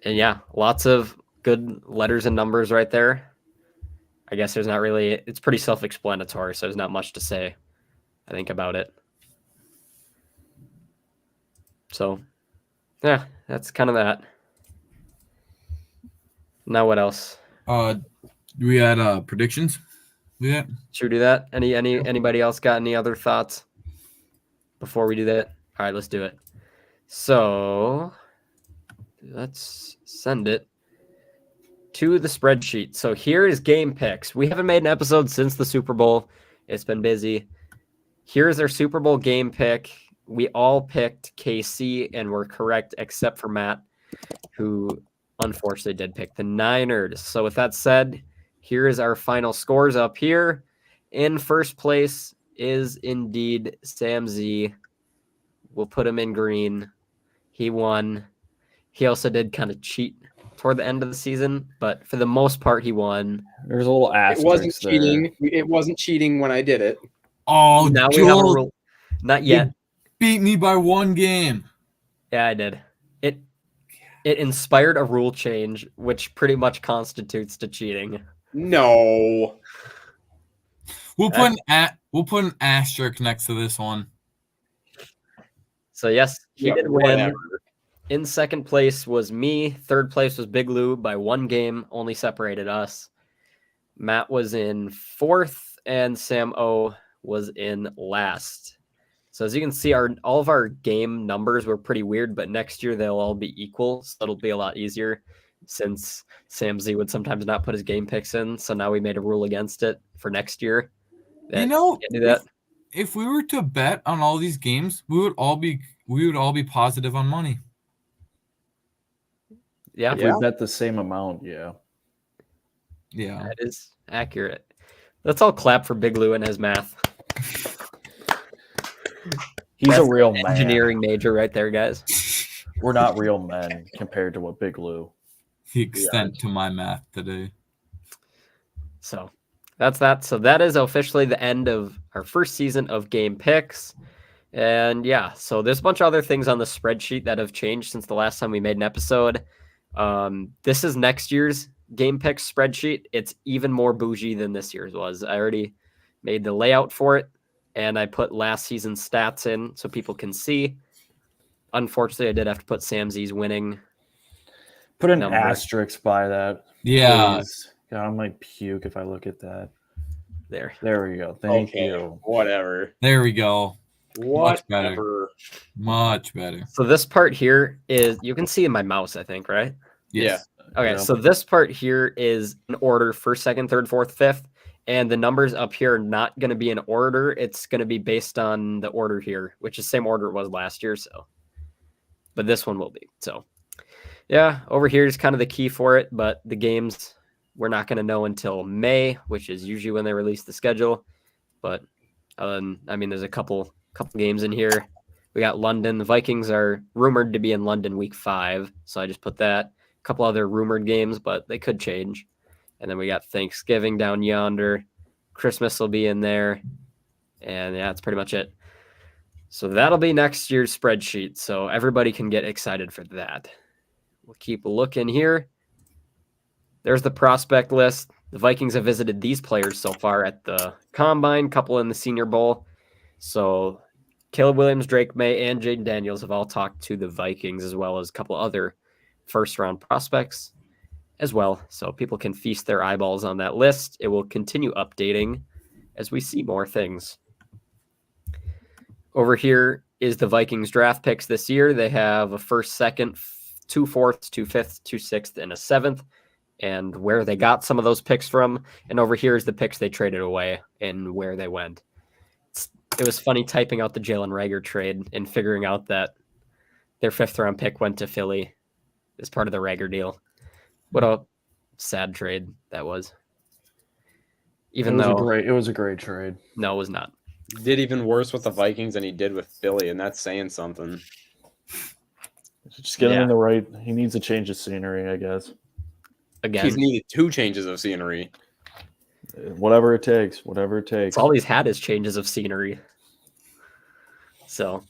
And yeah, lots of good letters and numbers right there. I guess it's pretty self-explanatory, so there's not much to say, I think, about it. So, yeah, that's kind of that. Now what else? We had predictions. Yeah. Should we do that? Anybody else got any other thoughts before we do that? All right, let's do it. So let's send it to the spreadsheet. So here is game picks. We haven't made an episode since the Super Bowl. It's been busy. Here's our Super Bowl game pick. We all picked KC and were correct except for Matt, who unfortunately did pick the Niners. So with that said, here is our final scores up here. In first place is indeed Sam Z. We'll put him in green. He won. He also did kind of cheat toward the end of the season, but for the most part, he won. There's a little asterisk. It wasn't cheating. It wasn't cheating when I did it. Oh, now Joel, we have a rule. Not yet. You beat me by 1 game. Yeah, I did. It inspired a rule change, which pretty much constitutes to cheating. No. We'll put an asterisk next to this one. So yes, he did win. Whatever. In second place was me. Third place was Big Lou by 1 game, only separated us. Matt was in fourth, and Sam O was in last. So as you can see, all of our game numbers were pretty weird, but next year they'll all be equal, so it'll be a lot easier since Sam Z would sometimes not put his game picks in. So now we made a rule against it for next year. You know, can't do that. if we were to bet on all these games, we would all be positive on money. Yeah, If we bet the same amount, yeah. That is accurate. Let's all clap for Big Lou and his math. He's a real man. Engineering major right there, guys. We're not real men compared to what Big Lou. The extent to my math today. So that's that. So that is officially the end of our first season of Game Picks. And yeah, so there's a bunch of other things on the spreadsheet that have changed since the last time we made an episode. This is next year's Game Picks spreadsheet. It's even more bougie than this year's was. I already made the layout for it, and I put last season's stats in so people can see. Unfortunately, I did have to put Sam Z's winning. Put an asterisk by that. Yeah. Please. God, I might puke if I look at that. There we go. Thank you. Whatever. There we go. Whatever. Much better. So this part here is, you can see in my mouse, I think, right? Yes. Okay, Yeah. so this part here is an order: first, second, third, fourth, fifth. And the numbers up here are not going to be in order. It's going to be based on the order here, which is the same order it was last year. So, but this one will be. So, yeah, over here is kind of the key for it. But the games we're not going to know until May, which is usually when they release the schedule. But I mean, there's a couple games in here. We got London. The Vikings are rumored to be in London week 5. So I just put that. A couple other rumored games, but they could change. And then we got Thanksgiving down yonder. Christmas will be in there. And yeah, that's pretty much it. So that'll be next year's spreadsheet. So everybody can get excited for that. We'll keep looking here. There's the prospect list. The Vikings have visited these players so far at the Combine, couple in the Senior Bowl. So Caleb Williams, Drake May, and Jaden Daniels have all talked to the Vikings, as well as a couple other first-round prospects as well. So people can feast their eyeballs on that list. It will continue updating as we see more things. Over here is the Vikings draft picks this year. They have a first, second, 2 fourths, 2 fifths, 2 sixths, and a 7th, and where they got some of those picks from. And over here is the picks they traded away and where they went. It was funny typing out the Jalen Reagor trade and figuring out that their 5th round pick went to Philly as part of the Reagor deal. What a sad trade that was. It was a great trade. No, it was not. He did even worse with the Vikings than he did with Philly, and that's saying something. Just get him in the right. He needs a change of scenery, I guess. Again, He's needed 2 changes of scenery. Whatever it takes. That's all he's had is changes of scenery. So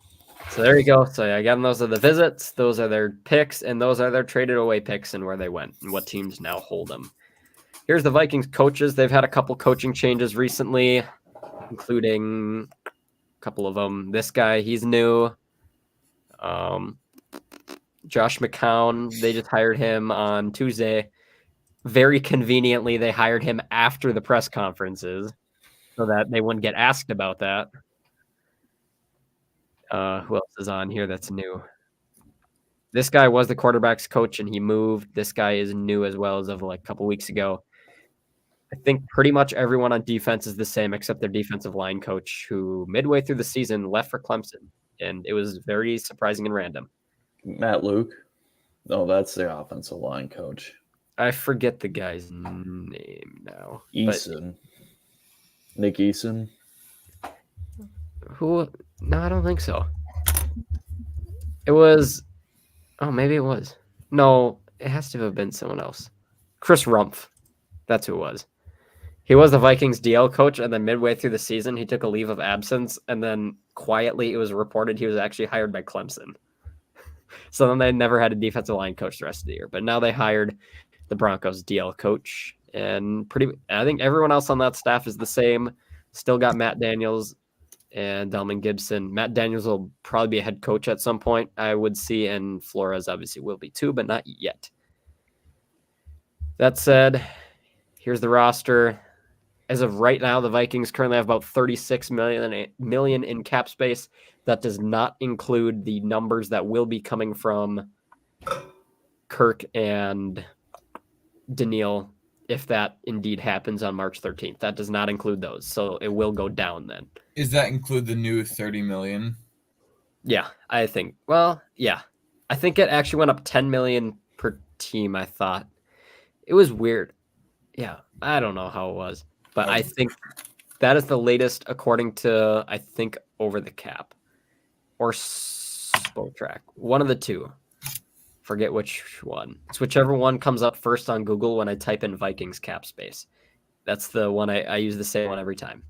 there you go. So again, those are the visits, those are their picks, and those are their traded away picks and where they went and what teams now hold them. Here's the Vikings coaches. They've had a couple coaching changes recently, including a couple of them. This guy, he's new. Josh McCown, they just hired him on Tuesday. Very conveniently, they hired him after the press conferences so that they wouldn't get asked about that. Who else is on here that's new? This guy was the quarterback's coach and he moved. This guy is new as well, as of like a couple weeks ago. I think pretty much everyone on defense is the same except their defensive line coach, who midway through the season left for Clemson. And it was very surprising and random. Matt Luke? No, that's the offensive line coach. I forget the guy's name now. Eason. Nick Eason? Who? No, I don't think so. It was... Oh, maybe it was. No, it has to have been someone else. Chris Rumpf. That's who it was. He was the Vikings DL coach, and then midway through the season, he took a leave of absence, and then quietly it was reported he was actually hired by Clemson. So then they never had a defensive line coach the rest of the year. But now they hired the Broncos DL coach, and I think everyone else on that staff is the same. Still got Matt Daniels and Delman Gibson. Matt Daniels will probably be a head coach at some point, I would see, and Flores obviously will be too, but not yet. That said, here's the roster. As of right now, the Vikings currently have about 36 million in cap space. That does not include the numbers that will be coming from Kirk and Danielle, if that indeed happens on March 13th. That does not include those, so it will go down then. Does that include the new 30 million? Yeah, I think. Well, yeah. I think it actually went up 10 million per team, I thought. It was weird. Yeah, I don't know how it was, but I think that is the latest according to, I think, Over the Cap or Spotrac. One of the two. Forget which one. It's whichever one comes up first on Google when I type in Vikings cap space. That's the one I use the same one every time.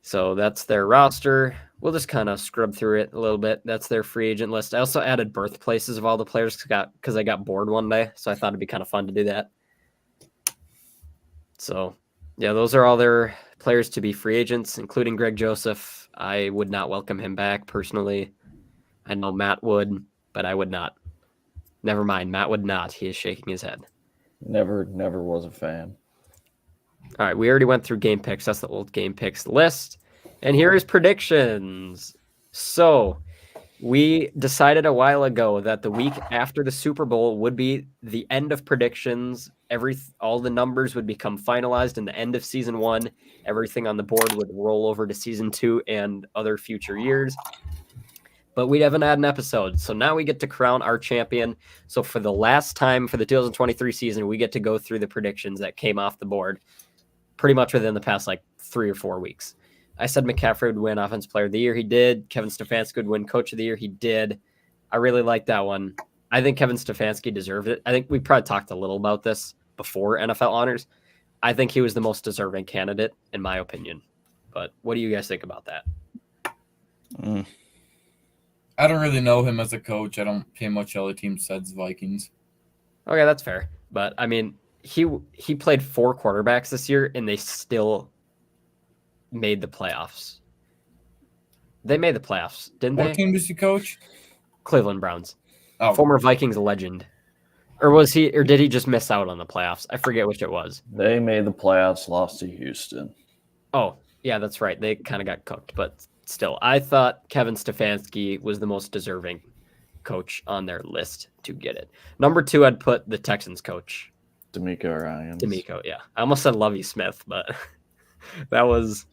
So that's their roster. We'll just kind of scrub through it a little bit. That's their free agent list. I also added birthplaces of all the players because I got bored one day, so I thought it'd be kind of fun to do that. So, yeah, those are all their players to be free agents, including Greg Joseph. I would not welcome him back personally. I know Matt would, but I would not. Never mind, Matt would not. He is shaking his head. Never was a fan. All right, we already went through game picks. That's the old game picks list. And here is predictions. So we decided a while ago that the week after the Super Bowl would be the end of predictions. All the numbers would become finalized in the end of season 1. Everything on the board would roll over to season 2 and other future years. But we haven't had an episode. So now we get to crown our champion. So for the last time for the 2023 season, we get to go through the predictions that came off the board pretty much within the past 3 or 4 weeks. I said McCaffrey would win Offensive Player of the Year. He did. Kevin Stefanski would win Coach of the Year. He did. I really like that one. I think Kevin Stefanski deserved it. I think we probably talked a little about this before NFL honors. I think he was the most deserving candidate, in my opinion. But what do you guys think about that? I don't really know him as a coach. I don't pay much other team besides Vikings. Okay, that's fair. But, I mean, he played 4 quarterbacks this year, and they still made the playoffs. They made the playoffs, didn't they? What team does he coach? Cleveland Browns. Oh, Former Vikings legend. Or did he just miss out on the playoffs? I forget which it was. They made the playoffs, lost to Houston. Oh, yeah, that's right. They kind of got cooked, but still, I thought Kevin Stefanski was the most deserving coach on their list to get it. Number 2, I'd put the Texans coach. D'Amico Ryans. D'Amico, yeah. I almost said Lovie Smith, but that was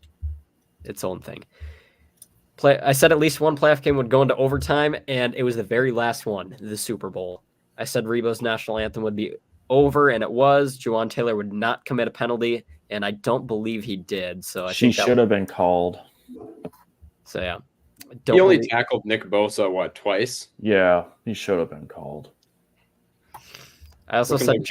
its own thing. I said at least one playoff game would go into overtime, and it was the very last one, the Super Bowl. I said Rebo's national anthem would be over, and it was. Juwan Taylor would not commit a penalty, and I don't believe he did. So she should have been called. So, yeah. He only tackled Nick Bosa, twice? Yeah, he should have been called. I also said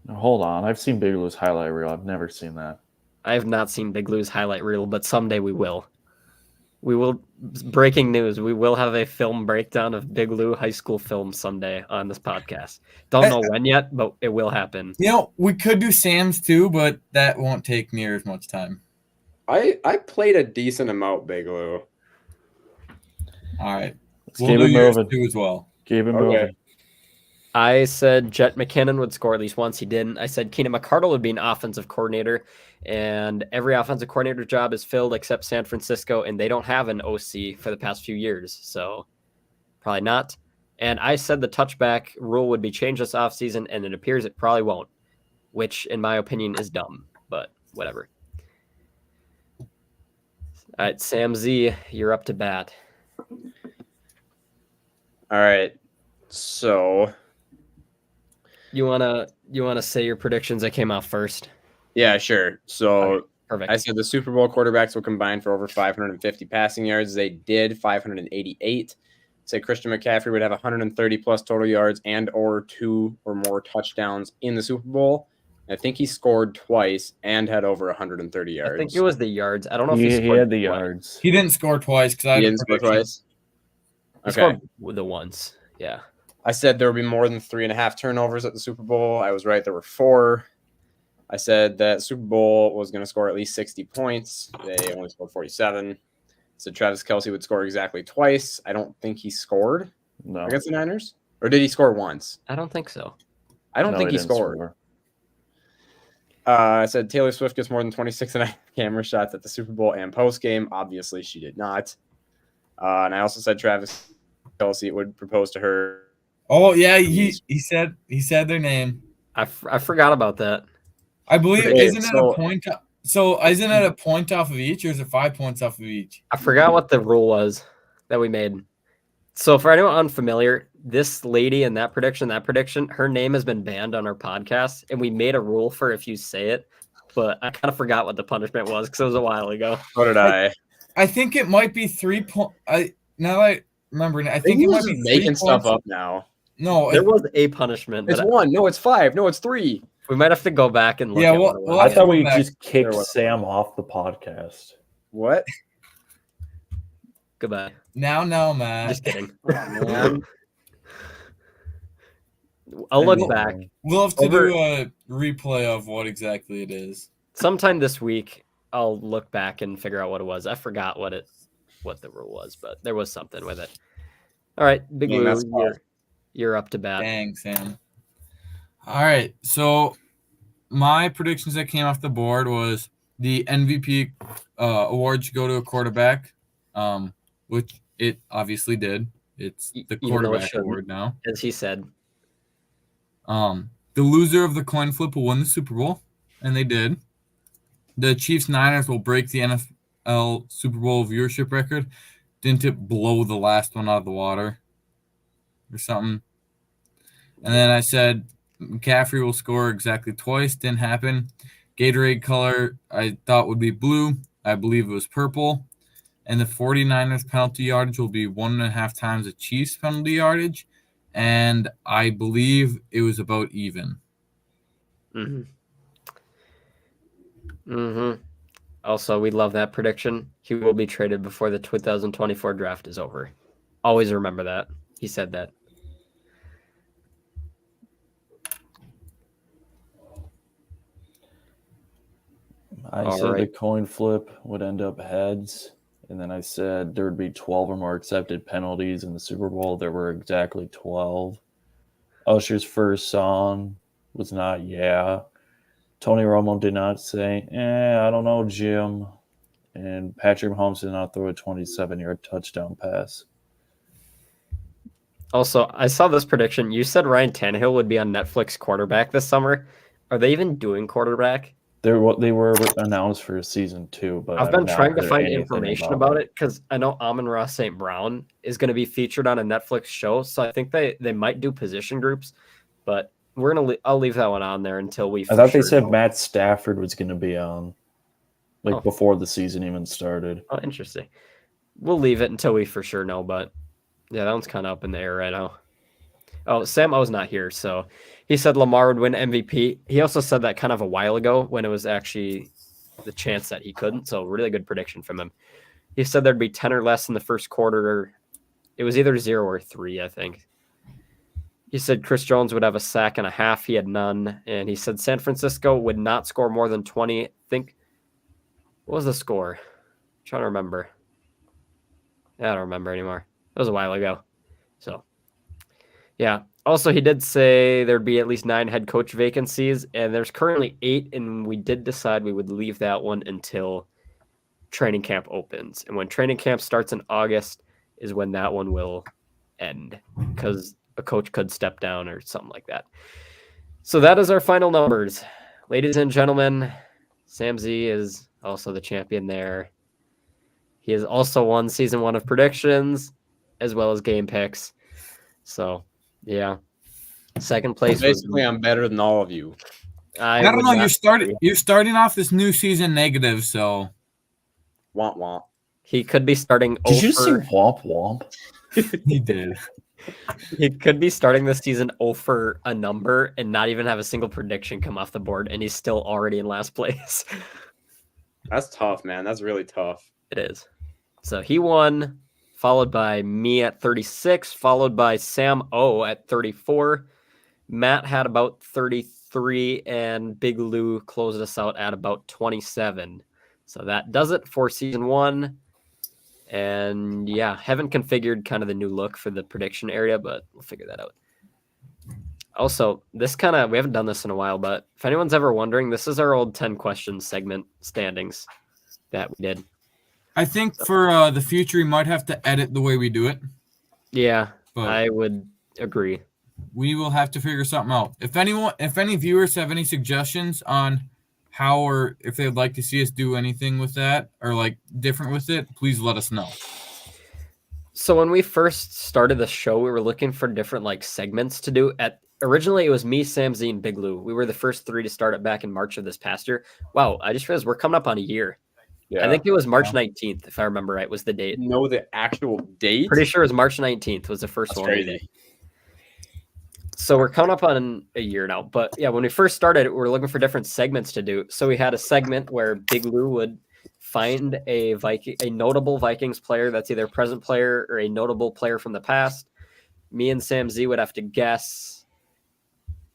Now, hold on. I've seen Big Lou's highlight reel. I've never seen that. I have not seen Big Lou's highlight reel, but someday we will. We will. Breaking news. We will have a film breakdown of Big Lou high school film someday on this podcast. Don't know when yet, but it will happen. We could do Sam's too, but that won't take near as much time. I played a decent amount, Big Lou. All right. Let's keep it moving. Too as well. Keep it moving. I said Jet McKinnon would score at least once. He didn't. I said Keenan McCardle would be an offensive coordinator, and every offensive coordinator job is filled except San Francisco, and they don't have an OC for the past few years, so probably not. And I said the touchback rule would be changed this offseason, and it appears it probably won't, which, in my opinion, is dumb, but whatever. All right, Sam Z, you're up to bat. All right, so you wanna say your predictions that came out first? Yeah, sure. So perfect. I said the Super Bowl quarterbacks will combine for over 550 passing yards. They did 588. Say Christian McCaffrey would have 130 plus total yards and or 2 or more touchdowns in the Super Bowl. I think he scored twice and had over 130 yards. I think it was the yards. I don't know if he had the yards. He didn't score twice because I didn't score twice. He scored the once. Yeah. I said there would be more than 3.5 turnovers at the Super Bowl. I was right. There were 4. I said that Super Bowl was going to score at least 60 points. They only scored 47. So Travis Kelce would score exactly twice. I don't think he scored against the Niners. Or did he score once? I don't think so. I don't think he scored. I said Taylor Swift gets more than 26.5 camera shots at the Super Bowl and post game. Obviously, she did not. And I also said Travis Kelce would propose to her. Oh yeah, he said their name. I forgot about that. I believe Okay, isn't it so- a point? So isn't it a point off of each, or is it 5 points off of each? I forgot what the rule was that we made. So for anyone unfamiliar, this lady and that prediction, her name has been banned on our podcast, and we made a rule for if you say it, but I kind of forgot what the punishment was because it was a while ago. So did I. I think it might be 3 points. Now I remember. I think it might be 3 making stuff points. up now. No, There was a punishment, It's but 1. No, it's 5. No, it's 3. we might have to go back and look Yeah, at well- what it well, was. I thought we back. just kicked There was- Sam off the podcast. What? Goodbye. now, Matt. Just kidding. Man. I'll look Anyway, back. We'll have to Over- do a replay of what exactly it is. Sometime this week, I'll look back and figure out what it was. I forgot what the rule was, but there was something with it. All right, Big Yeah, Lou, that's fine. you're up to bat. Dang, Sam. All right, so my predictions that came off the board was the MVP award should go to a quarterback, which it obviously did. It's the Even though it quarterback shouldn't. award now. As he said, The loser of the coin flip will win the Super Bowl, and they did. The Chiefs Niners will break the NFL Super Bowl viewership record. Didn't it blow the last one out of the water or something? And then I said McCaffrey will score exactly twice. Didn't happen. Gatorade color I thought would be blue. I believe it was purple. And the 49ers penalty yardage will be 1.5 times the Chiefs penalty yardage. And I believe it was about even. Also, we love that prediction. He will be traded before the 2024 draft is over. Always remember that. He said that. I All said the right. coin flip would end up heads, and then I said there would be 12 or more accepted penalties in the Super Bowl. There were exactly 12. Usher's first song was not "Yeah." Tony Romo did not say "I don't know, Jim," and Patrick Mahomes did not throw a 27-yard touchdown pass. Also, I saw this prediction. You said Ryan Tannehill would be on Netflix quarterback this summer. Are they even doing quarterback? They were announced for season 2, but I've been not trying to heard find anything information about it because I know Amon-Ra St. Brown is going to be featured on a Netflix show, so I think they might do position groups, but I'll leave that one on there until we. I thought they for sure said know. Matt Stafford was going to be on, Oh. before the season even started. Oh, interesting. We'll leave it until we for sure know, but yeah, that one's kind of up in the air right now. Oh, Sam O's not here, so he said Lamar would win MVP. He also said that kind of a while ago when it was actually the chance that he couldn't, so really good prediction from him. He said there'd be 10 or less in the first quarter. It was either 0 or 3, I think. He said Chris Jones would have a sack and a half. He had none. And he said San Francisco would not score more than 20. What was the score? I'm trying to remember. I don't remember anymore. It was a while ago. So, yeah. Also, he did say there'd be at least 9 head coach vacancies, and there's currently 8, and we did decide we would leave that one until training camp opens. And when training camp starts in August is when that one will end, because a coach could step down or something like that. So that is our final numbers. Ladies and gentlemen, Sam Z is also the champion there. He has also won season 1 of predictions as well as game picks. So, yeah. Second place Basically, I'm better than all of you. I don't know. You're starting off this new season negative, so Womp womp. He could be starting Did you just say over. womp womp? he did. He could be starting this season over a number and not even have a single prediction come off the board, and he's still already in last place. That's tough, man. That's really tough. It is. So he won, followed by me at 36, followed by Sam O at 34. Matt had about 33, and Big Lou closed us out at about 27. So that does it for season 1. And yeah, haven't configured kind of the new look for the prediction area, but we'll figure that out. Also, we haven't done this in a while, but if anyone's ever wondering, this is our old 10 questions segment standings that we did. I think for the future, we might have to edit the way we do it. Yeah, But I would agree. we will have to figure something out. If any viewers have any suggestions on how or if they'd like to see us do anything with that or like different with it, please let us know. So when we first started the show, we were looking for different like segments to do. Originally, it was me, Sam Z, and Big Lou. We were the first three to start it back in March of this past year. Wow, I just realized we're coming up on a year. Yeah. I think it was March 19th, if I remember right, was the date. Know the actual date? Pretty sure it was March 19th was the first That's one. crazy. So we're coming up on a year now. But yeah, when we first started, we were looking for different segments to do. So we had a segment where Big Lou would find a notable Vikings player that's either a present player or a notable player from the past. Me and Sam Z would have to guess.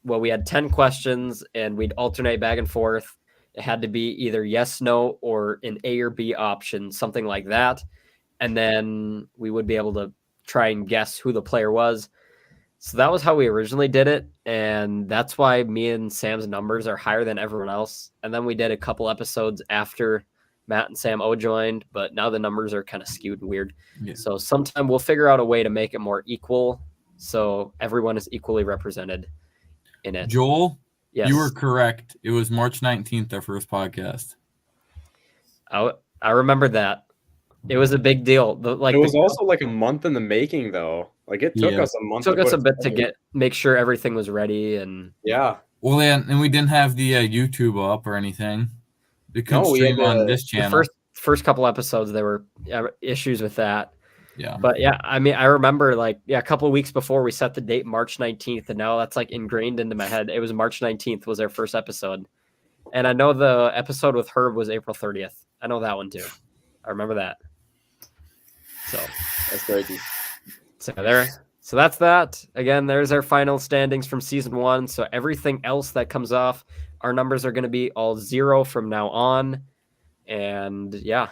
Well, we had 10 questions and we'd alternate back and forth. It had to be either yes, no, or an A or B option, something like that. And then we would be able to try and guess who the player was. So that was how we originally did it. And that's why me and Sam's numbers are higher than everyone else. And then we did a couple episodes after Matt and Sam O joined, but now the numbers are kind of skewed and weird. Yeah. So sometime we'll figure out a way to make it more equal so everyone is equally represented in it. Joel, Yes. you were correct. It was March 19th, our first podcast. I remember that. It was a big deal. It was also like a month in the making, though. Like it took us a month. Took us a bit to together. make sure everything was ready, and Yeah. Well, yeah, and we didn't have the YouTube up or anything. We couldn't No, we stream had on the- this the channel. first couple episodes there were issues with that. Yeah. But yeah, I mean, I remember a couple of weeks before we set the date March 19th, and now that's like ingrained into my head. It was March 19th was our first episode, and I know the episode with Herb was April 30th. I know that one too. I remember that. So That's crazy. So that's that. Again, there's our final standings from season 1. So everything else that comes off, our numbers are going to be all 0 from now on. And yeah,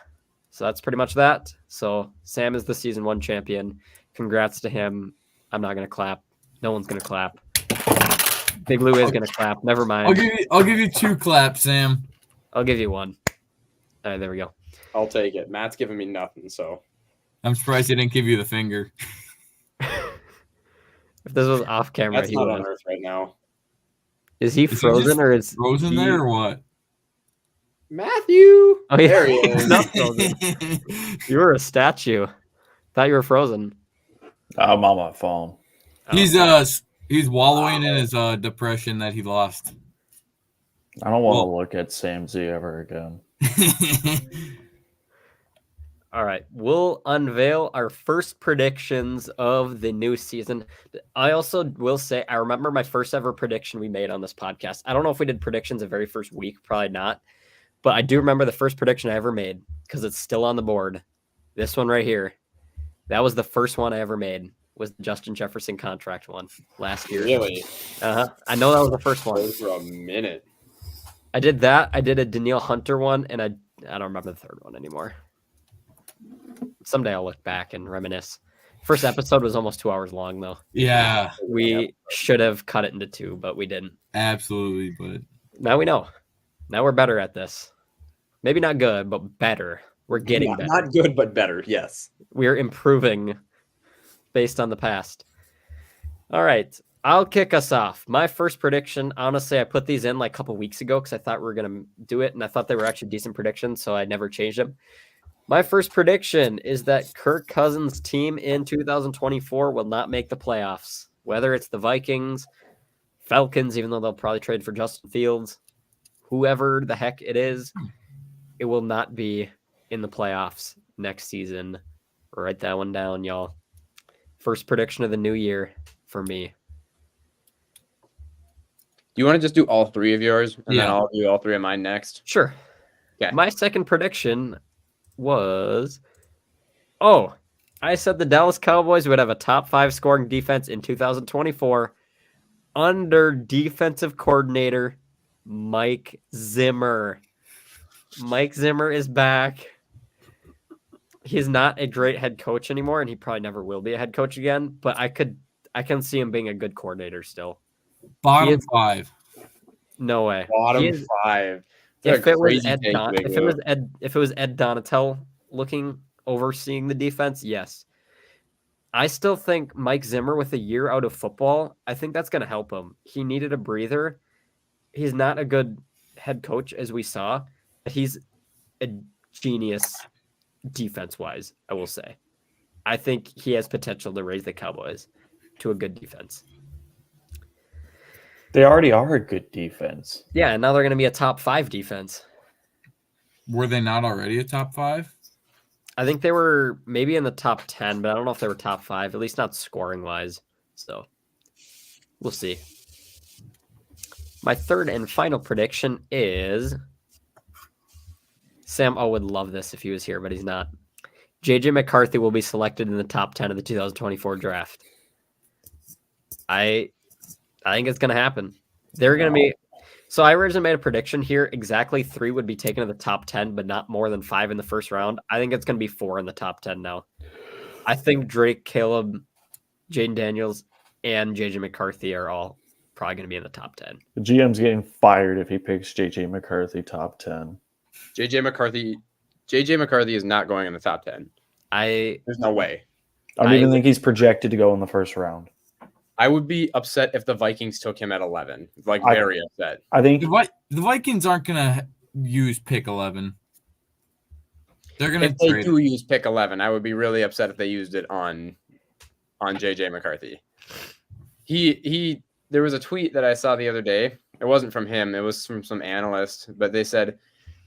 so that's pretty much that. So Sam is the season 1 champion. Congrats to him. I'm not going to clap. No one's going to clap. Big Lou is going to clap. Never mind. I'll give you 2 claps, Sam. I'll give you 1. All right, there we go. I'll take it. Matt's giving me nothing, so I'm surprised he didn't give you the finger. If this was off camera, that's he not would on have. Earth right now. Is he he frozen just or is Frozen he... there or what? Matthew. Oh, yeah. There he is. Not frozen. You were a statue. Thought you were frozen. I'm on my phone. He's wallowing in his depression that he lost. I don't want to look at Sam Z ever again. All right, we'll unveil our first predictions of the new season. I also will say, I remember my first ever prediction we made on this podcast. I don't know if we did predictions the very first week, probably not. But I do remember the first prediction I ever made because it's still on the board. This one right here. That was the first one I ever made, was the Justin Jefferson contract one last year. Really? Uh-huh. I know that was the first one. For a minute. I did that. I did a Danielle Hunter one, and I don't remember the third one anymore. Someday I'll look back and reminisce. First episode was almost 2 hours long, though. Yeah, We should have cut it into 2, but we didn't. absolutely. But Now we know. Now we're better at this. Maybe not good, but better. We're getting better. Not good, but better. Yes. We're improving based on the past. All right. I'll kick us off. My first prediction, honestly, I put these in like a couple weeks ago because I thought we were going to do it, and I thought they were actually decent predictions, so I never changed them. My first prediction is that Kirk Cousins' team in 2024 will not make the playoffs. Whether it's the Vikings, Falcons, even though they'll probably trade for Justin Fields, whoever the heck it is, it will not be in the playoffs next season. Write that one down, y'all. First prediction of the new year for me. Do you want to just do all 3 of yours, and then Yeah. I'll do all 3 of mine next? Sure. Okay. My second prediction was, I said the Dallas Cowboys would have a top 5 scoring defense in 2024 under defensive coordinator Mike Zimmer. Mike Zimmer is back. He's not a great head coach anymore, and he probably never will be a head coach again, but I can see him being a good coordinator still. Bottom 5. No way. Bottom He is- 5. If it was Ed take, if it was Ed Donatel overseeing the defense, yes. I still think Mike Zimmer with a year out of football, I think that's going to help him. He needed a breather. He's not a good head coach, as we saw, but he's a genius defense-wise, I will say. I think he has potential to raise the Cowboys to a good defense. They already are a good defense. Yeah, and now they're going to be a top 5 defense. Were they not already a top 5? I think they were maybe in the top 10, but I don't know if they were top 5, at least not scoring-wise. So we'll see. My third and final prediction is Sam O would love this if he was here, but he's not. JJ McCarthy will be selected in the top 10 of the 2024 draft. I think it's going to happen. They're going to be. So I originally made a prediction here. Exactly 3 would be taken in the top 10, but not more than 5 in the first round. I think it's going to be 4 in the top 10 now. I think Drake, Caleb, Jaden Daniels, and JJ McCarthy are all probably going to be in the top 10. The GM's getting fired if he picks JJ McCarthy top 10. JJ McCarthy is not going in the top 10. There's no way. I don't even think he's projected to go in the first round. I would be upset if the Vikings took him at 11. Very upset. I think The Vikings aren't going to use pick 11. They're going to If they do use pick 11, I would be really upset if they used it on JJ McCarthy. There was a tweet that I saw the other day. It wasn't from him. It was from some analyst, but they said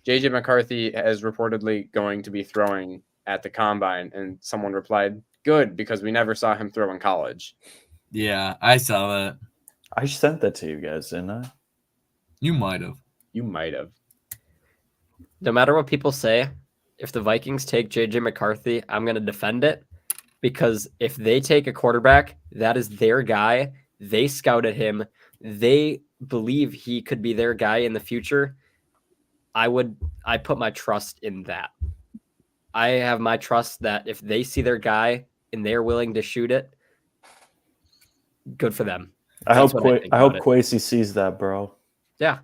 JJ McCarthy is reportedly going to be throwing at the combine, and someone replied, "Good, because we never saw him throw in college." Yeah, I saw that. I sent that to you guys, didn't I? You might have. You might have. No matter what people say, if the Vikings take JJ McCarthy, I'm going to defend it, because if they take a quarterback, that is their guy. They scouted him. They believe he could be their guy in the future. I put my trust in that. I have my trust that if they see their guy and they're willing to shoot it, good for them. I hope think Kwesi sees that, bro. Yeah.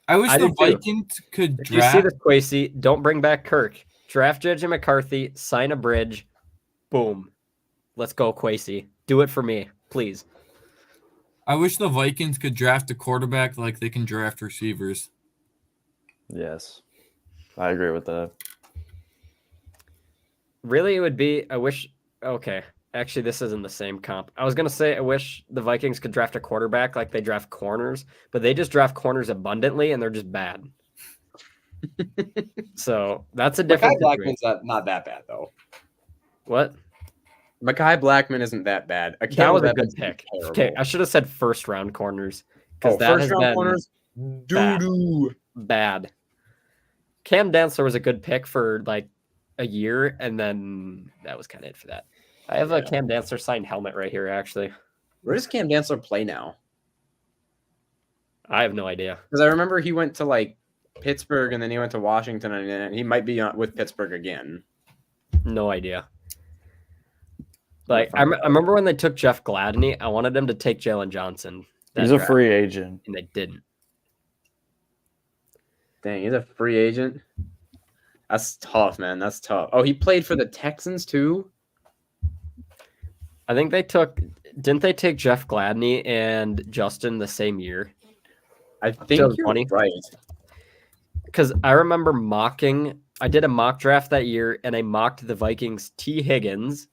I wish I the do too. Vikings could If you see draft. this, Kwesi, don't bring back Kirk. Draft JJ McCarthy, sign a bridge. Boom. Let's go, Kwesi. Do it for me, please. I wish the Vikings could draft a quarterback like they can draft receivers. Yes. I agree with that. Really, it would be, okay. Actually, this isn't the same comp. I was going to say, I wish the Vikings could draft a quarterback like they draft corners, but they just draft corners abundantly, and they're just bad. So that's a different Mekhi situation. Blackman's not that bad, though. What? Mekhi Blackman isn't that bad. That was a good pick. Okay, I should have said first-round corners, because that has been corners? Doo-doo. bad. Cam Dantzler was a good pick for like a year, and then that was kind of it for that. I have a Cam Dantzler signed helmet right here, actually. Where does Cam Dantzler play now? I have no idea. Because I remember he went to like Pittsburgh and then he went to Washington and he might be with Pittsburgh again. No idea. Like I remember when they took Jeff Gladney, I wanted them to take Jalen Johnson. He's a free agent. And they didn't. Dang, he's a free agent. That's tough, man. That's tough. Oh, he played for the Texans too? I think didn't they take Jeff Gladney and Justin the same year? I think you're right. Because I remember I did a mock draft that year, and I mocked the Vikings T. Higgins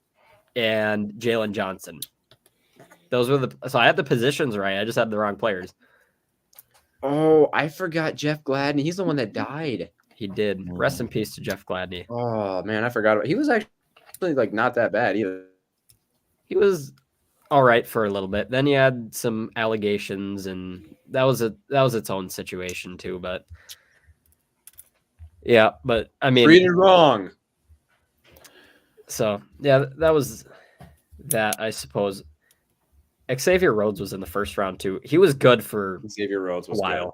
and Jalen Johnson. So I had the positions right. I just had the wrong players. Oh, I forgot Jeff Gladney. He's the one that died. He did. Rest in peace to Jeff Gladney. Oh man, I forgot about. He was actually like not that bad either. He was all right for a little bit. Then he had some allegations, and that was its own situation too. But yeah, but I mean, Read it wrong. So yeah, that was that. I suppose Xavier Rhodes was in the first round too. He was good for Xavier Rhodes was a while. Good.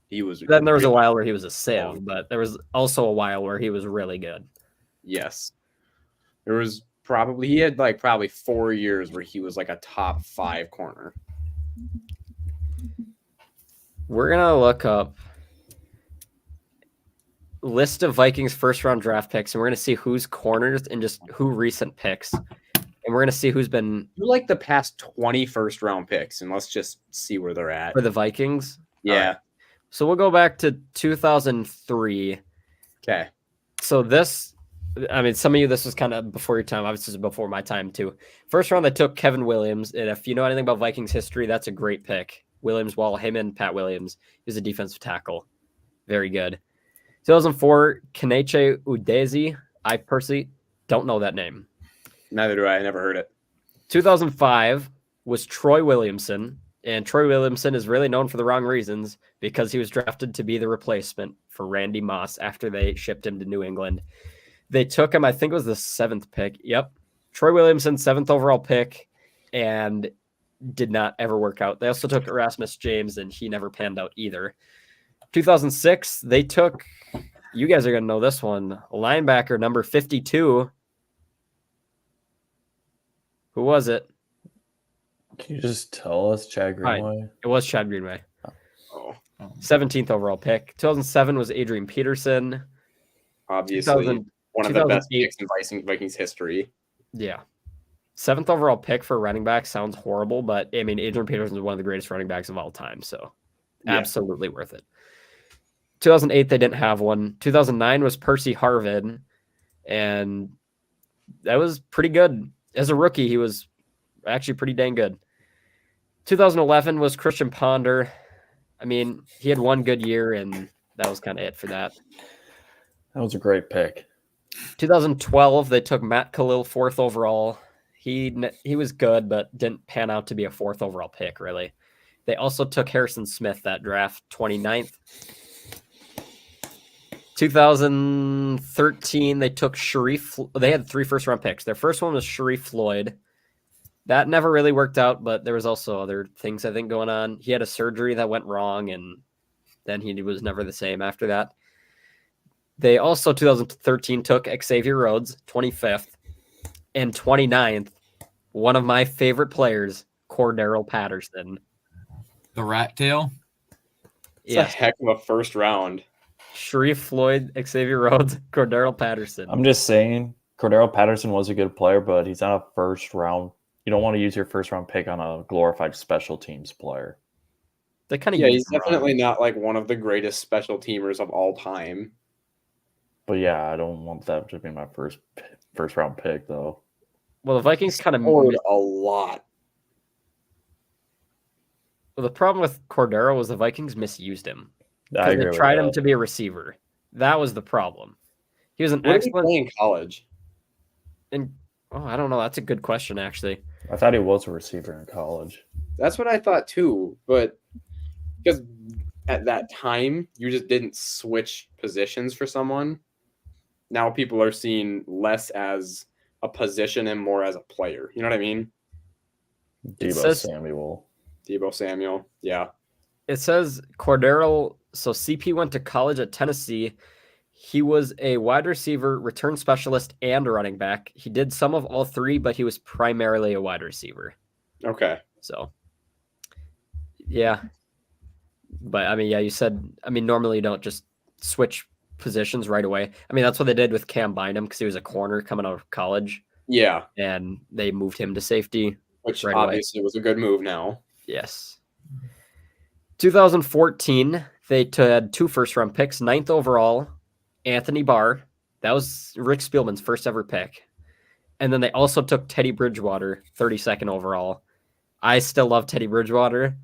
He was. Then there was a while where he was a sieve, but there was also a while where he was really good. Yes, there was he had like probably 4 years where he was like a top 5 corner. We're going to look up list of Vikings first round draft picks, and we're going to see who's corners and just who recent picks. And we're going to see who's been You like the past 20 first round picks, and let's just see where they're at. for the Vikings. Yeah. Right. So we'll go back to 2003. Okay. So this, I mean, some of you, this was kind of before your time. Obviously, this is before my time too. First round, they took Kevin Williams. And if you know anything about Vikings history, that's a great pick. Williams, him and Pat Williams. He was a defensive tackle. Very good. 2004, Keneche Udeze. I personally don't know that name. Neither do I. I never heard it. 2005 was Troy Williamson. And Troy Williamson is really known for the wrong reasons because he was drafted to be the replacement for Randy Moss after they shipped him to New England. They took him, I think it was the 7th pick. Yep. Troy Williamson, 7th overall pick, and did not ever work out. They also took Erasmus James, and he never panned out either. 2006, they took, you guys are going to know this one, linebacker number 52. Who was it? Can you just tell us, Chad Greenway? It was Chad Greenway. Oh, 17th overall pick. 2007 was Adrian Peterson. obviously one of the best 2008. picks in Vikings history. Yeah. 7th overall pick for running back sounds horrible, but I mean, Adrian Peterson is one of the greatest running backs of all time. So Yeah. absolutely worth it. 2008, they didn't have one. 2009 was Percy Harvin, and that was pretty good. As a rookie, he was actually pretty dang good. 2011 was Christian Ponder. I mean, he had one good year, and that was kind of it for that. That was a great pick. 2012, they took Matt Khalil 4th overall. He was good, but didn't pan out to be a 4th overall pick, really. They also took Harrison Smith that draft, 29th. 2013, they took Sharif. They had 3 first-round picks. Their first one was Sharif Floyd. That never really worked out, but there was also other things, I think, going on. He had a surgery that went wrong, and then he was never the same after that. They also, 2013, took Xavier Rhodes, 25th. And 29th, one of my favorite players, Cordero Patterson. The rat tail. It's Yes. a heck of a first round. Sharif Floyd, Xavier Rhodes, Cordero Patterson. I'm just saying, Cordero Patterson was a good player, but he's not a first round. You don't want to use your first round pick on a glorified special teams player. They kind of Yeah, he's definitely not like one of the greatest special teamers of all time. But yeah, I don't want that to be my first round pick, though. Well, the Vikings kind of. Scored a lot. Well, the problem with Cordero was the Vikings misused him. I Because agree they with tried him that. to be a receiver. That was the problem. He was an Where did he excellent. play in college? I don't know. That's a good question, actually. I thought he was a receiver in college. That's what I thought too, but because at that time you just didn't switch positions for someone. Now people are seeing less as a position and more as a player. You know what I mean? Debo says- Samuel. Debo Samuel. Yeah. It says Cordero. So CP went to college at Tennessee. He was a wide receiver, return specialist, and a running back. He did some of all 3, but he was primarily a wide receiver. Okay. So, yeah. But, I mean, yeah, you said, I mean, normally you don't just switch positions right away. I mean, that's what they did with Cam Bynum because he was a corner coming out of college, Yeah. and they moved him to safety. Which Right away. obviously was a good move now. Yes. 2014, they had 2 first-round picks, 9th overall, Anthony Barr. That was Rick Spielman's first ever pick. And then they also took Teddy Bridgewater, 32nd overall. I still love Teddy Bridgewater,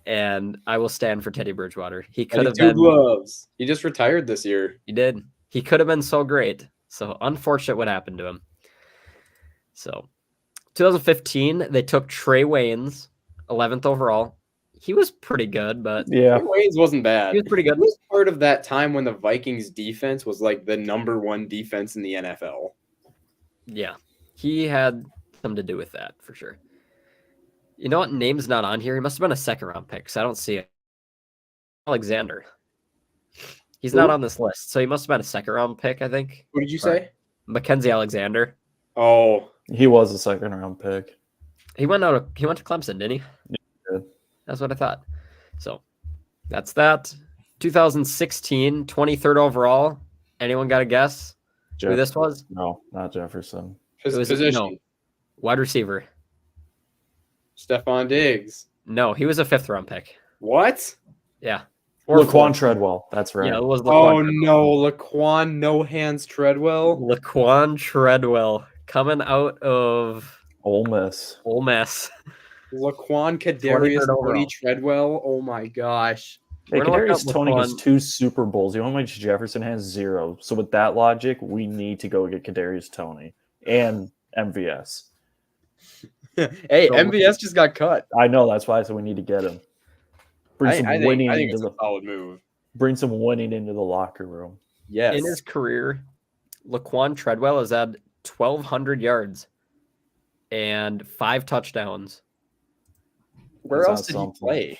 and I will stand for Teddy Bridgewater. He could have Two been. gloves. He just retired this year. He did. He could have been so great. So unfortunate what happened to him. So 2015, they took Trey Waynes, 11th overall. He was pretty good, but Yeah. Waynes wasn't bad. he was pretty good. He was part of that time when the Vikings defense was like the #1 defense in the NFL. Yeah, he had something to do with that for sure. You know what? Name's not on here. He must have been a 2nd-round pick, so I don't see it. Alexander. He's not Who? on this list, so he must have been a 2nd-round pick, I think. What did you Right. say? Mackenzie Alexander. Oh, He was a 2nd round pick. He went to Clemson, didn't he? did. That's what I thought. So that's that. 2016, 23rd overall. Anyone got a guess who this was? No, not Jefferson. It was Position. wide receiver. Stephon Diggs. No, he was a 5th round pick. What? Yeah. Laquan fourth. Treadwell. That's right. Yeah, it was Oh Laquan. no, Laquan No Hands Treadwell. Laquan Treadwell coming out of Ole Miss. Ole Miss. Laquan 23rd Kadarius overall. Tony Treadwell. Oh my gosh. Hey, We're gonna look Kadarius up Tony has Laquan. 2 Super Bowls. You know how much Jefferson has? 0. So with that logic, we need to go get Kadarius Tony and MVS. Hey, So- MVS just got cut. I know, that's why I said we need to get him. Bring some I winning think into it's a solid move. bring some winning into the locker room. Yes. In his career, Laquan Treadwell has had 1,200 yards and 5 touchdowns. Where That's else not did something. he play?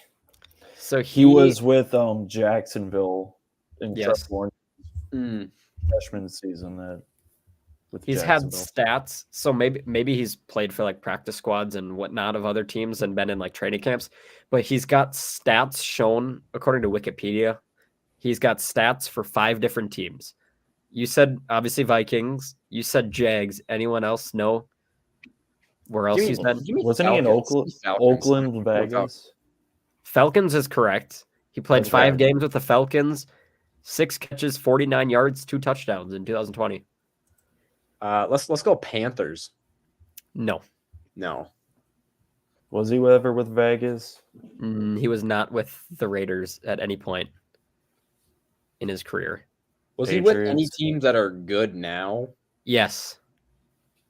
So He was with Jacksonville in Yes. Trevor Mm. freshman season. With He's had Jacksonville. stats, so maybe he's played for like practice squads and whatnot of other teams and been in like training camps, but he's got stats shown according to Wikipedia. He's got stats for 5 different teams. You said obviously Vikings. You said Jags. Anyone else know where else he's been? Wasn't he in Falcons. Oakland, Vegas? Falcons is correct. He played Okay. 5 games with the Falcons, 6 catches, 49 yards, 2 touchdowns in 2020. Let's go Panthers. No, No. Was he ever with Vegas? he was not with the Raiders at any point in his career. Was he with any Patriots. teams that are good now? Yes,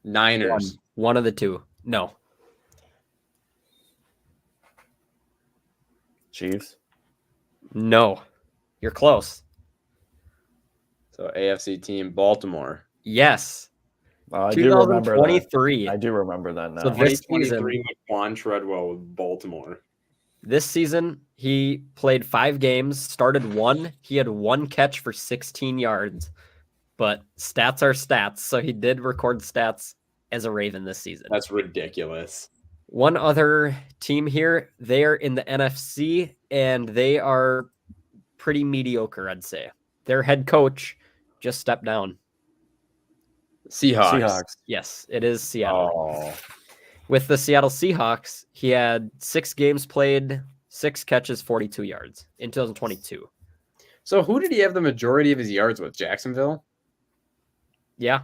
Niners. one of the 2. No, Chiefs? no, you're close. So AFC team, Baltimore. Yes, I do remember that. 2023. I do remember that now. So this 2023 Laquan Treadwell with Baltimore. This season, he played 5 games, started 1. He had 1 catch for 16 yards, but stats are stats. So he did record stats as a Raven this season. That's ridiculous. One other team here, they're in the NFC, and they are pretty mediocre, I'd say. Their head coach just stepped down. Seahawks. Yes, it is Seattle. Oh. With the Seattle Seahawks, he had 6 games played, 6 catches, 42 yards in 2022. So who did he have the majority of his yards with? Jacksonville? Yeah.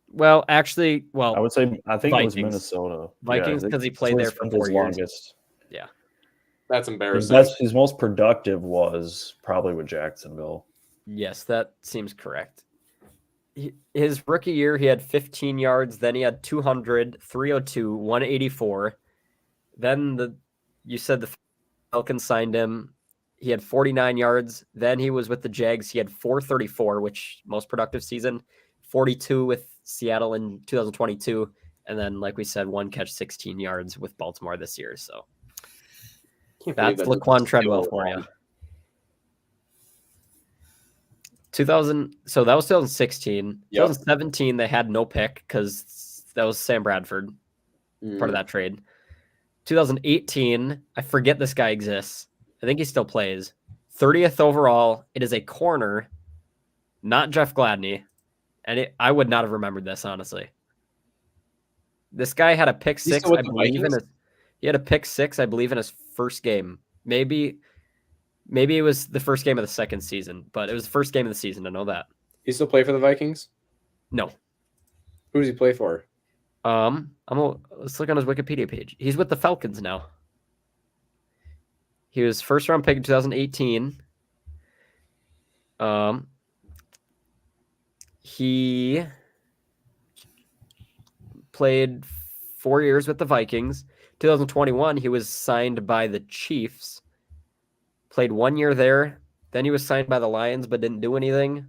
Well, actually, I would say I think it was Vikings. Minnesota. Vikings, Yeah, 'cause he played there for spent 4 his years. longest. That's His embarrassing. his most productive was probably with Jacksonville. Yes, that seems correct. His rookie year, he had 15 yards. Then he had 200, 302, 184. Then you said the Falcons signed him. He had 49 yards. Then he was with the Jags. He had 434, which most productive season. 42 with Seattle in 2022. And then, like we said, 1 catch, 16 yards with Baltimore this year. So Can't believe that's that Laquan dude's Treadwell still for you. around. 2000. So that was 2016. Yep. 2017, they had no pick because that was Sam Bradford, part of that trade. 2018, I forget this guy exists. I think he still plays. 30th overall. It is a corner, not Jeff Gladney. And I would not have remembered this, honestly. This guy had a pick He's 6, still with I the believe, Vikings? he had a pick 6, I believe, in his first game. Maybe it was the first game of the second season, but it was the first game of the season. I know that. He still play for the Vikings? No. Who does he play for? Let's look on his Wikipedia page. He's with the Falcons now. He was first round pick in 2018. He played 4 years with the Vikings. 2021, he was signed by the Chiefs. Played 1 year there. Then he was signed by the Lions, but didn't do anything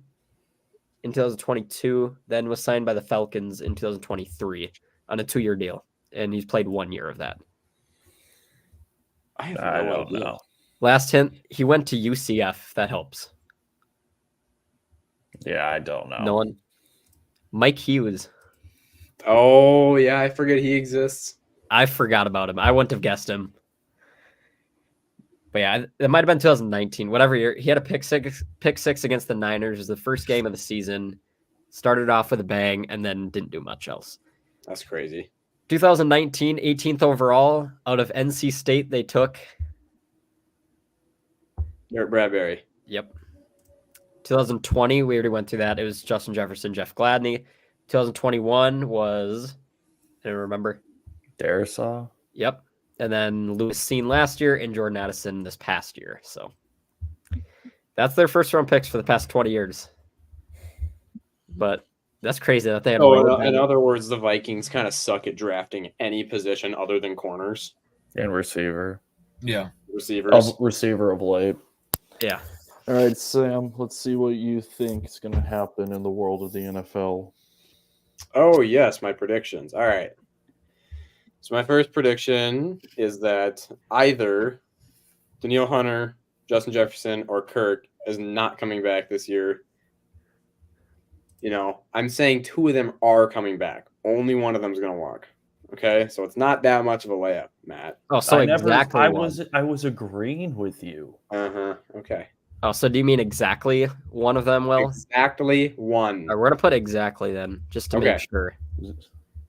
in 2022. Then was signed by the Falcons in 2023 on a 2-year deal. And he's played 1 year of that. I have I no don't idea. know. Last hint, he went to UCF. That helps. Yeah, I don't know. No one. Mike Hughes. Oh, yeah, I forget he exists. I forgot about him. I wouldn't have guessed him. But yeah, it might have been 2019, whatever year. He had a pick six against the Niners. It was the first game of the season. Started off with a bang and then didn't do much else. That's crazy. 2019, 18th overall out of NC State. They took. Garrett Bradbury. Yep. 2020, we already went through that. It was Justin Jefferson, Jeff Gladney. 2021 was, I don't remember. Darisaw. Yep. And then Lewis Seen last year and Jordan Addison this past year. So that's their first round picks for the past 20 years. But that's crazy that they have. In other words, the Vikings kind of suck at drafting any position other than corners And receiver. Yeah. receivers. Receiver of late. Yeah. All right, Sam, let's see what you think is going to happen in the world of the NFL. Oh, yes, my predictions. All right. So my first prediction is that either Danielle Hunter, Justin Jefferson, or Kirk is not coming back this year. You know, I'm saying two of them are coming back. Only one of them is going to walk. Okay, so it's not that much of a layup, Matt. Oh, so exactly. I was agreeing with you. Okay. Oh, so do you mean exactly one of them? Well, Exactly one. all right, we're gonna put exactly then, just to make sure.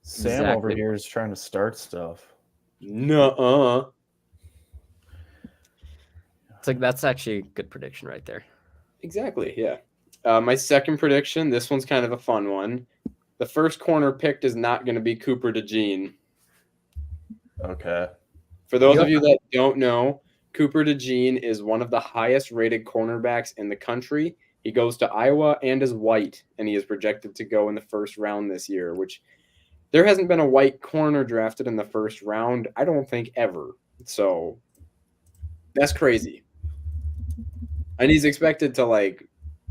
Sam over here is trying to start stuff. Nuh-uh. It's like that's actually a good prediction right there. Exactly, yeah. My second prediction, this one's kind of a fun one. The first corner picked is not going to be Cooper DeJean. Okay. For those of you that don't know, Cooper DeJean is one of the highest rated cornerbacks in the country. He goes to Iowa and is white, and he is projected to go in the first round this year, which there hasn't been a white corner drafted in the first round, I don't think, ever. So that's crazy. And he's expected to,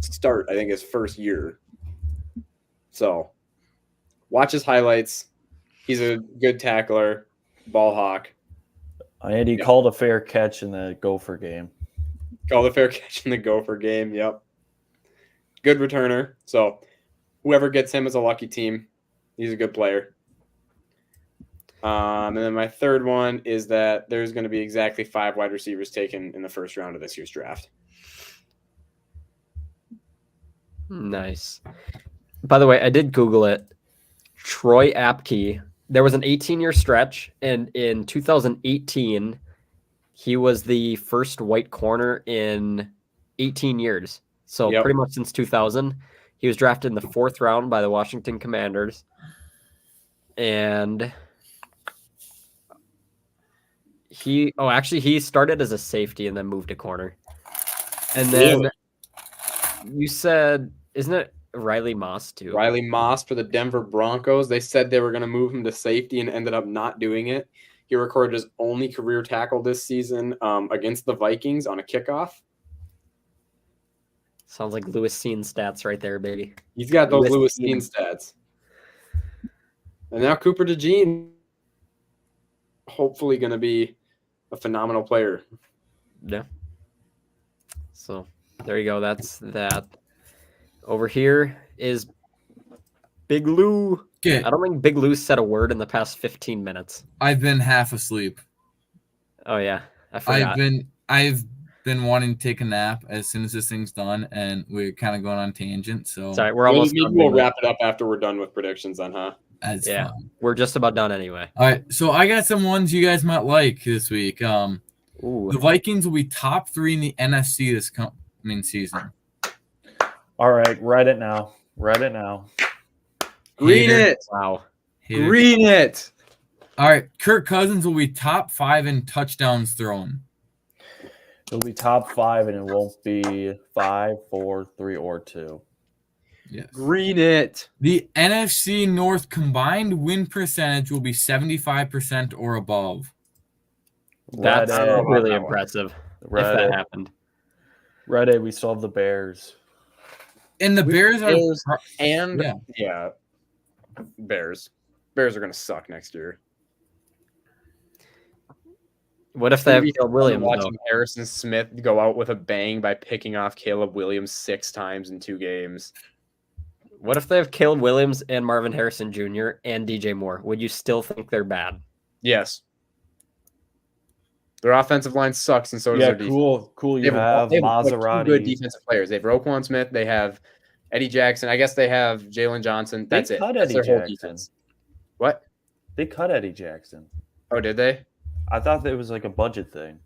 start, I think, his first year. So watch his highlights. He's a good tackler, ball hawk. And he called a fair catch in the Gopher game. Called a fair catch in the Gopher game, yep. Good returner. So whoever gets him is a lucky team. He's a good player. And then my third one is that there's going to be exactly 5 wide receivers taken in the first round of this year's draft. Nice. By the way, I did Google it. Troy Apke. There was an 18-year stretch, and in 2018, he was the first white corner in 18 years. So pretty much since 2000, he was drafted in the 4th round by the Washington Commanders, and he started as a safety and then moved to corner. And then you said, isn't it Riley Moss too? Riley Moss for the Denver Broncos. They said they were going to move him to safety and ended up not doing it. He recorded his only career tackle this season against the Vikings on a kickoff. Sounds like Lewis Seen stats right there, baby. He's got those Lewis Seen stats. And now Cooper DeJean, hopefully going to be a phenomenal player. Yeah. So there you go. That's that. Over here is Big Lou. Okay. I don't think Big Lou said a word in the past 15 minutes. I've been half asleep. Oh yeah, I forgot. I've been wanting to take a nap as soon as this thing's done, and we're kind of going on tangent. So sorry, we're almost. Maybe we'll wrap it up after we're done with predictions, then, huh? That's fine. We're just about done anyway. All right, so I got some ones you guys might like this week. The Vikings will be top 3 in the NFC this coming season. All right, write it now. Green it. Wow. Green it. All right, Kirk Cousins will be top 5 in touchdowns thrown. It'll be top 5, and it won't be 5, 4, 3, or 2. Yes. Green it. The NFC North combined win percentage will be 75% or above. That's really impressive. If that happened. Reddit, we still have the Bears. And the Bears are Bears. Bears are going to suck next year. What if they have Caleb Williams? Watching Harrison Smith go out with a bang by picking off Caleb Williams 6 times in 2 games. What if they have Caleb Williams and Marvin Harrison Jr. and DJ Moore? Would you still think they're bad? Yes. Their offensive line sucks, and so does Yeah, their defense. cool. You have they like, two good Maserati. defensive players. They have Roquan Smith. They have Eddie Jackson. I guess they have Jalen Johnson. They That's it. cut That's Eddie their whole Jackson. defense. What? They cut Eddie Jackson. Oh, did they? I thought that was like a budget thing.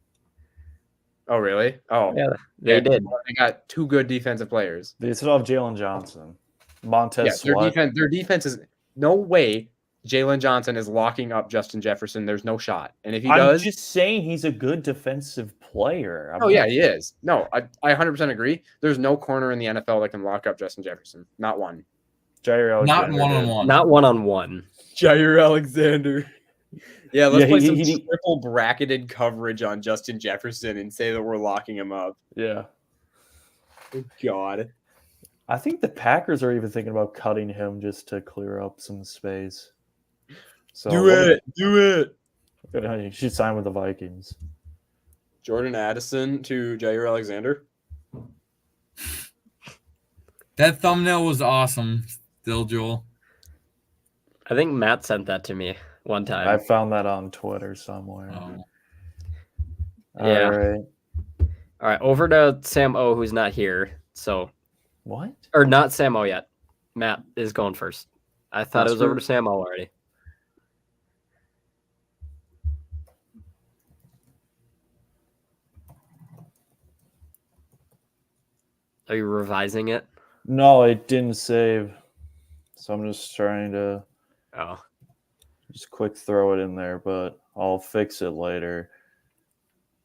Oh, really? Oh, Yeah, they did. They got two good defensive players. They still have Jalen Johnson. Montez Yeah, Sweat. their defense is no way Jalen Johnson is locking up Justin Jefferson. There's no shot. And if he I'm does, just saying he's a good defensive player. oh yeah, he is. No, I 100% agree. There's no corner in the NFL that can lock up Justin Jefferson. Not one. Jair Not Alexander one-on-one. Not one-on-one. Jair Alexander. Yeah, let's Yeah, play he- some triple bracketed coverage on Justin Jefferson and say that we're locking him up. did. Yeah. Oh, God. I think the Packers are even thinking about cutting him just to clear up some space. So Do it. You should sign with the Vikings. Jordan Addison to Jair Alexander. That thumbnail was awesome. Still, Joel. I think Matt sent that to me one time. I found that on Twitter somewhere. Oh. Yeah. All right. All right, over to Sam O, who's not here. So, What? or not Sam O yet. Matt is going first. I thought it was over to Sam O already. Are you revising it? No, it didn't save. So I'm just trying to Oh, just quick throw it in there, but I'll fix it later.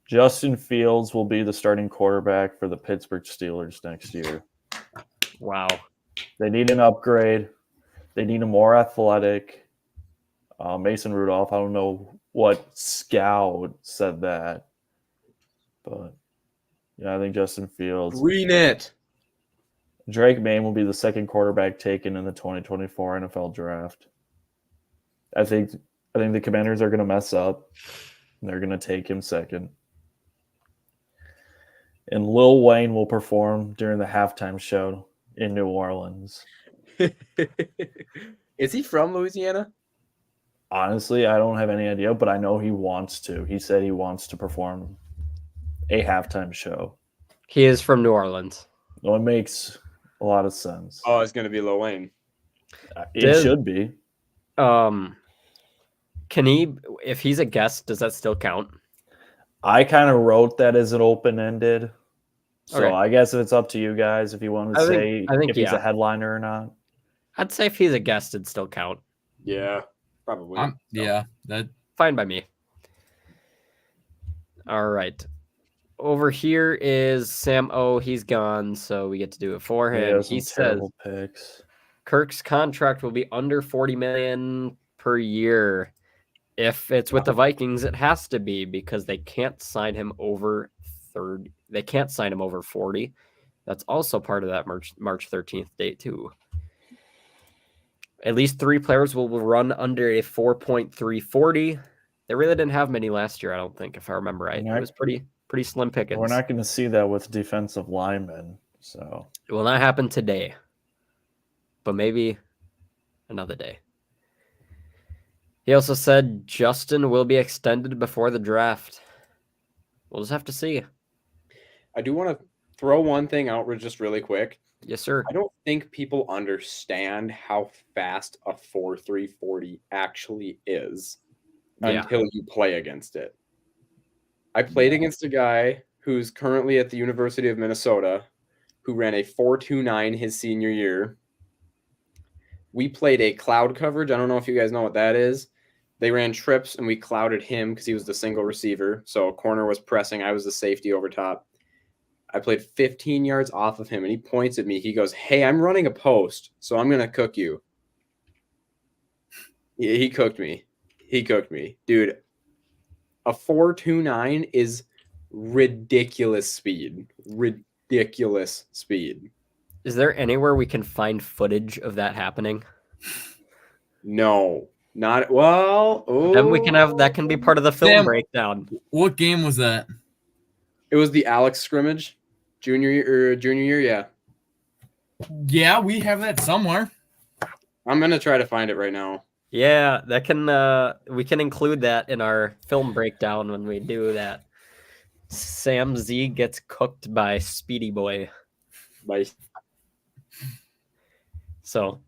Justin Fields will be the starting quarterback for the Pittsburgh Steelers next year. wow. They need an upgrade. They need a more athletic Mason Rudolph. I don't know what scout said that, but yeah, I think Justin Fields. Green it. Drake May will be the second quarterback taken in the 2024 NFL draft. I think the Commanders are going to mess up. They're going to take him second. And Lil Wayne will perform during the halftime show in New Orleans. Is he from Louisiana? Honestly, I don't have any idea, but I know he wants to. He said he wants to perform a halftime show. He is from New Orleans. Well, it makes a lot of sense. Oh, it's going to be Lil Wayne. It should be. Can he, if he's a guest, does that still count? I kind of wrote that as an open-ended. So Okay. I guess it's up to you guys if you want to say I think if he's yeah. a headliner or not. I'd say if he's a guest, it'd still count. Yeah, probably. Yeah, that Fine by me. All right. Over here is Sam O. He's gone, so we get to do it for him. Some He says terrible picks. Kirk's contract will be under $40 million per year. If it's with the Vikings, it has to be because they can't sign him over 30. They can't sign him over 40. That's also part of that March 13th date too. At least 3 players will run under a 4.340. They really didn't have many last year, I don't think, if I remember right. It was pretty slim pickings. We're not going to see that with defensive linemen. So It will not happen today, but maybe another day. He also said Justin will be extended before the draft. We'll just have to see. I do want to throw one thing out just really quick. Yes, sir. I don't think people understand how fast a 4.340 actually is until you play against it. I played against a guy who's currently at the University of Minnesota who ran a 4.29 his senior year. We played a cloud coverage. I don't know if you guys know what that is. They ran trips and we clouded him because he was the single receiver. So a corner was pressing. I was the safety over top. I played 15 yards off of him and he points at me. He goes, "Hey, I'm running a post, so I'm going to cook you." He cooked me. Dude, a 4.29 is ridiculous speed. Is there anywhere we can find footage of that happening? No. Not well. Then we can have that can be part of the film Sam, breakdown. what game was that? It was the Alex scrimmage, junior year. Yeah, Yeah, we have that somewhere. I'm gonna try to find it right now. Yeah, that can we can include that in our film breakdown when we do that. Sam Z gets cooked by Speedy Boy. Like, So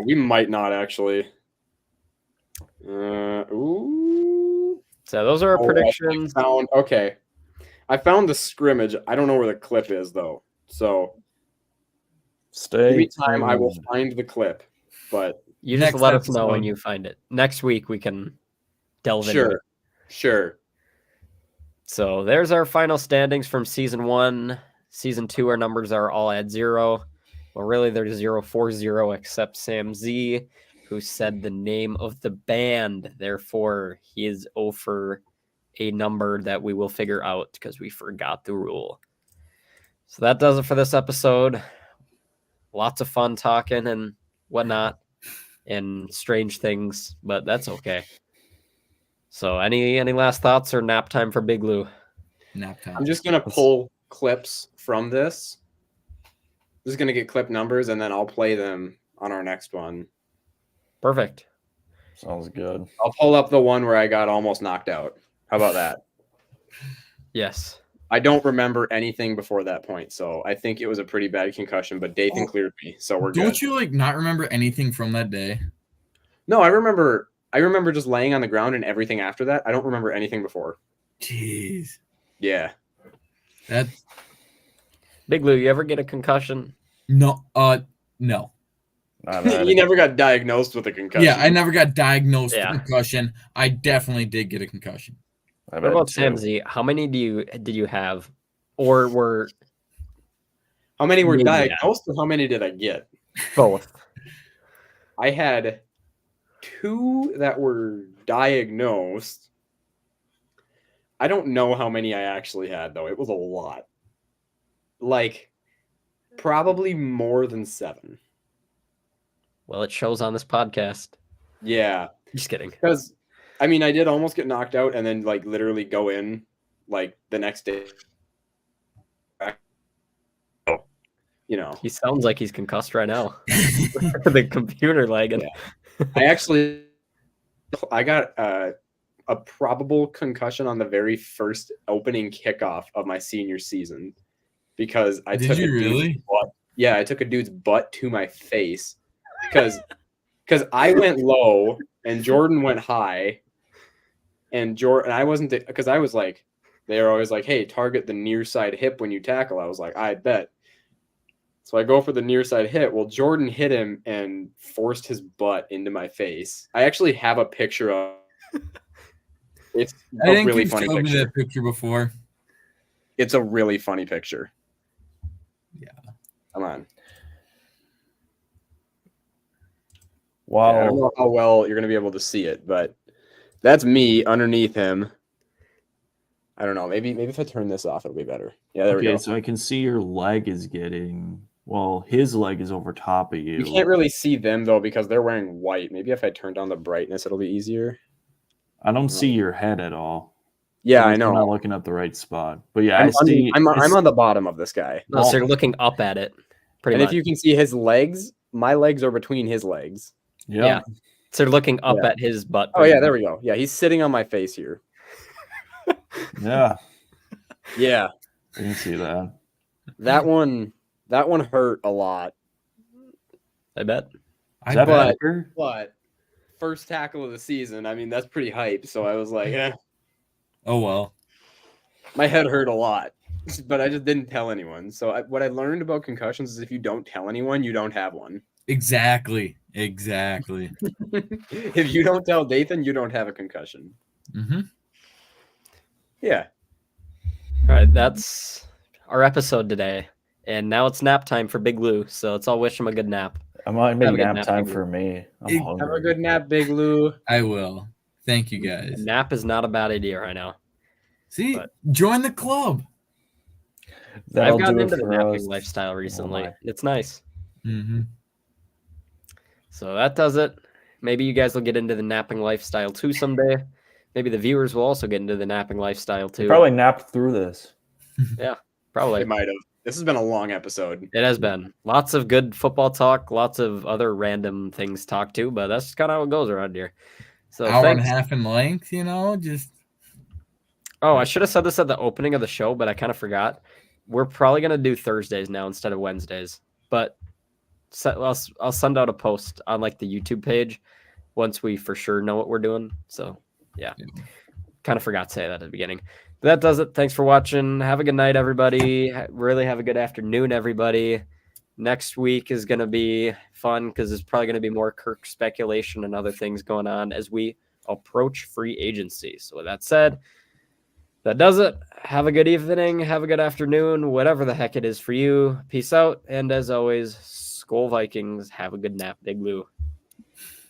we might not actually. Ooh. so those are our predictions. I found the scrimmage. I don't know where the clip is though. So Stay give me time. I will tuned. find the clip. But You just Next let us know when episode. you find it. Next week we can delve into it. sure. So there's our final standings from season 1. Season 2, our numbers are all at 0. Well, really, they're 0-4-0 except Sam Z, who said the name of the band. Therefore, he is 0 for a number that we will figure out because we forgot the rule. So that does it for this episode. Lots of fun talking and whatnot and strange things, but that's okay. So any last thoughts or nap time for Big Lou? Nap time. I'm just gonna pull clips from this. Just gonna get clip numbers and then I'll play them on our next one. Perfect. Sounds good. I'll pull up the one where I got almost knocked out. How about that? Yes. I don't remember anything before that point, so I think it was a pretty bad concussion, but Dathan cleared me, so we're good. Don't you like not remember anything from that day? No, I remember just laying on the ground and everything after that. I don't remember anything before. Jeez. Yeah. That's Big Lou, you ever get a concussion? no. No. Not You that- never got diagnosed with a concussion. Yeah, I never got diagnosed Yeah. with concussion. I definitely did get a concussion. I've What had about two. Sam Z? How many did you have, or were How many were Maybe, yeah. diagnosed or how many did I get? both? I had 2 that were diagnosed. I don't know how many I actually had, though. It was a lot. Like, probably more than 7. Well, it shows on this podcast. Yeah. Just kidding. Because, I mean, I did almost get knocked out and then, like, literally go in, like, the next day. You know. He sounds like he's concussed right now. The computer lagging. Yeah. I got a probable concussion on the very first opening kickoff of my senior season because I Did took you a dude's really? butt. Yeah, I took a dude's butt to my face because I went low and Jordan went high, and I wasn't because I was like, they were always like, hey, target the near side hip when you tackle. I was like, I bet. So I go for the near side hit. Well, Jordan hit him and forced his butt into my face. I actually have a picture of it's I a think really you've funny showed me picture. that picture before. It's a really funny picture. Yeah. Come on. Wow. Yeah, I don't know how well you're going to be able to see it, but that's me underneath him. I don't know. Maybe if I turn this off, it'll be better. Yeah, there we Okay, go. so I can see your leg is getting. Well, his leg is over top of you. You can't really see them, though, because they're wearing white. Maybe if I turn down the brightness, it'll be easier. I don't see your head at all. Yeah, I I'm not know. looking at the right spot. But yeah, I'm, I see. I'm it's- on the bottom of this guy. No, so you're looking up at it. Pretty And much. if you can see his legs, my legs are between his legs. Yeah. So you're looking up Yeah. at his butt. Oh, yeah, there we go. Yeah, he's sitting on my face here. Yeah. Yeah, I can see that. that one hurt a lot. I bet. Is I that bet. better? But first tackle of the season, I mean, that's pretty hype. So I was like, Oh well. my head hurt a lot, but I just didn't tell anyone. So what I learned about concussions is if you don't tell anyone, you don't have one. Exactly. If you don't tell Dathan, you don't have a concussion. Mm-hmm. Yeah. All right, that's our episode today. And now it's nap time for Big Lou. So let's all wish him a good nap. I might Have make a good nap nap, time Big for me. I'm Have hungry. Have a good nap, Big Lou. I will. Thank you A guys. nap is not a bad idea right now. See, But- join the club. That'll I've gotten do it into the for napping us. lifestyle recently. my. It's nice. Mm-hmm. So that does it. Maybe you guys will get into the napping lifestyle too someday. Maybe the viewers will also get into the napping lifestyle too. You probably napped through this. Probably. It might have. This has been a long episode. It has been lots of good football talk, lots of other random things talked to, but that's kind of how it goes around here. So Hour and a thanks. half in length, just Oh, I should have said this at the opening of the show, but I kind of forgot. We're probably going to do Thursdays now instead of Wednesdays. But I'll send out a post on like the YouTube page once we for sure know what we're doing. So, yeah. Kind of forgot to say that at the beginning. But that does it. Thanks for watching. Have a good night, everybody. Really have a good afternoon, everybody. Next week is going to be fun because there's probably going to be more Kirk speculation and other things going on as we approach free agency. So with that said, that does it. Have a good evening. Have a good afternoon, whatever the heck it is for you. Peace out. And as always, SKOL Vikings. Have a good nap, Big Blue.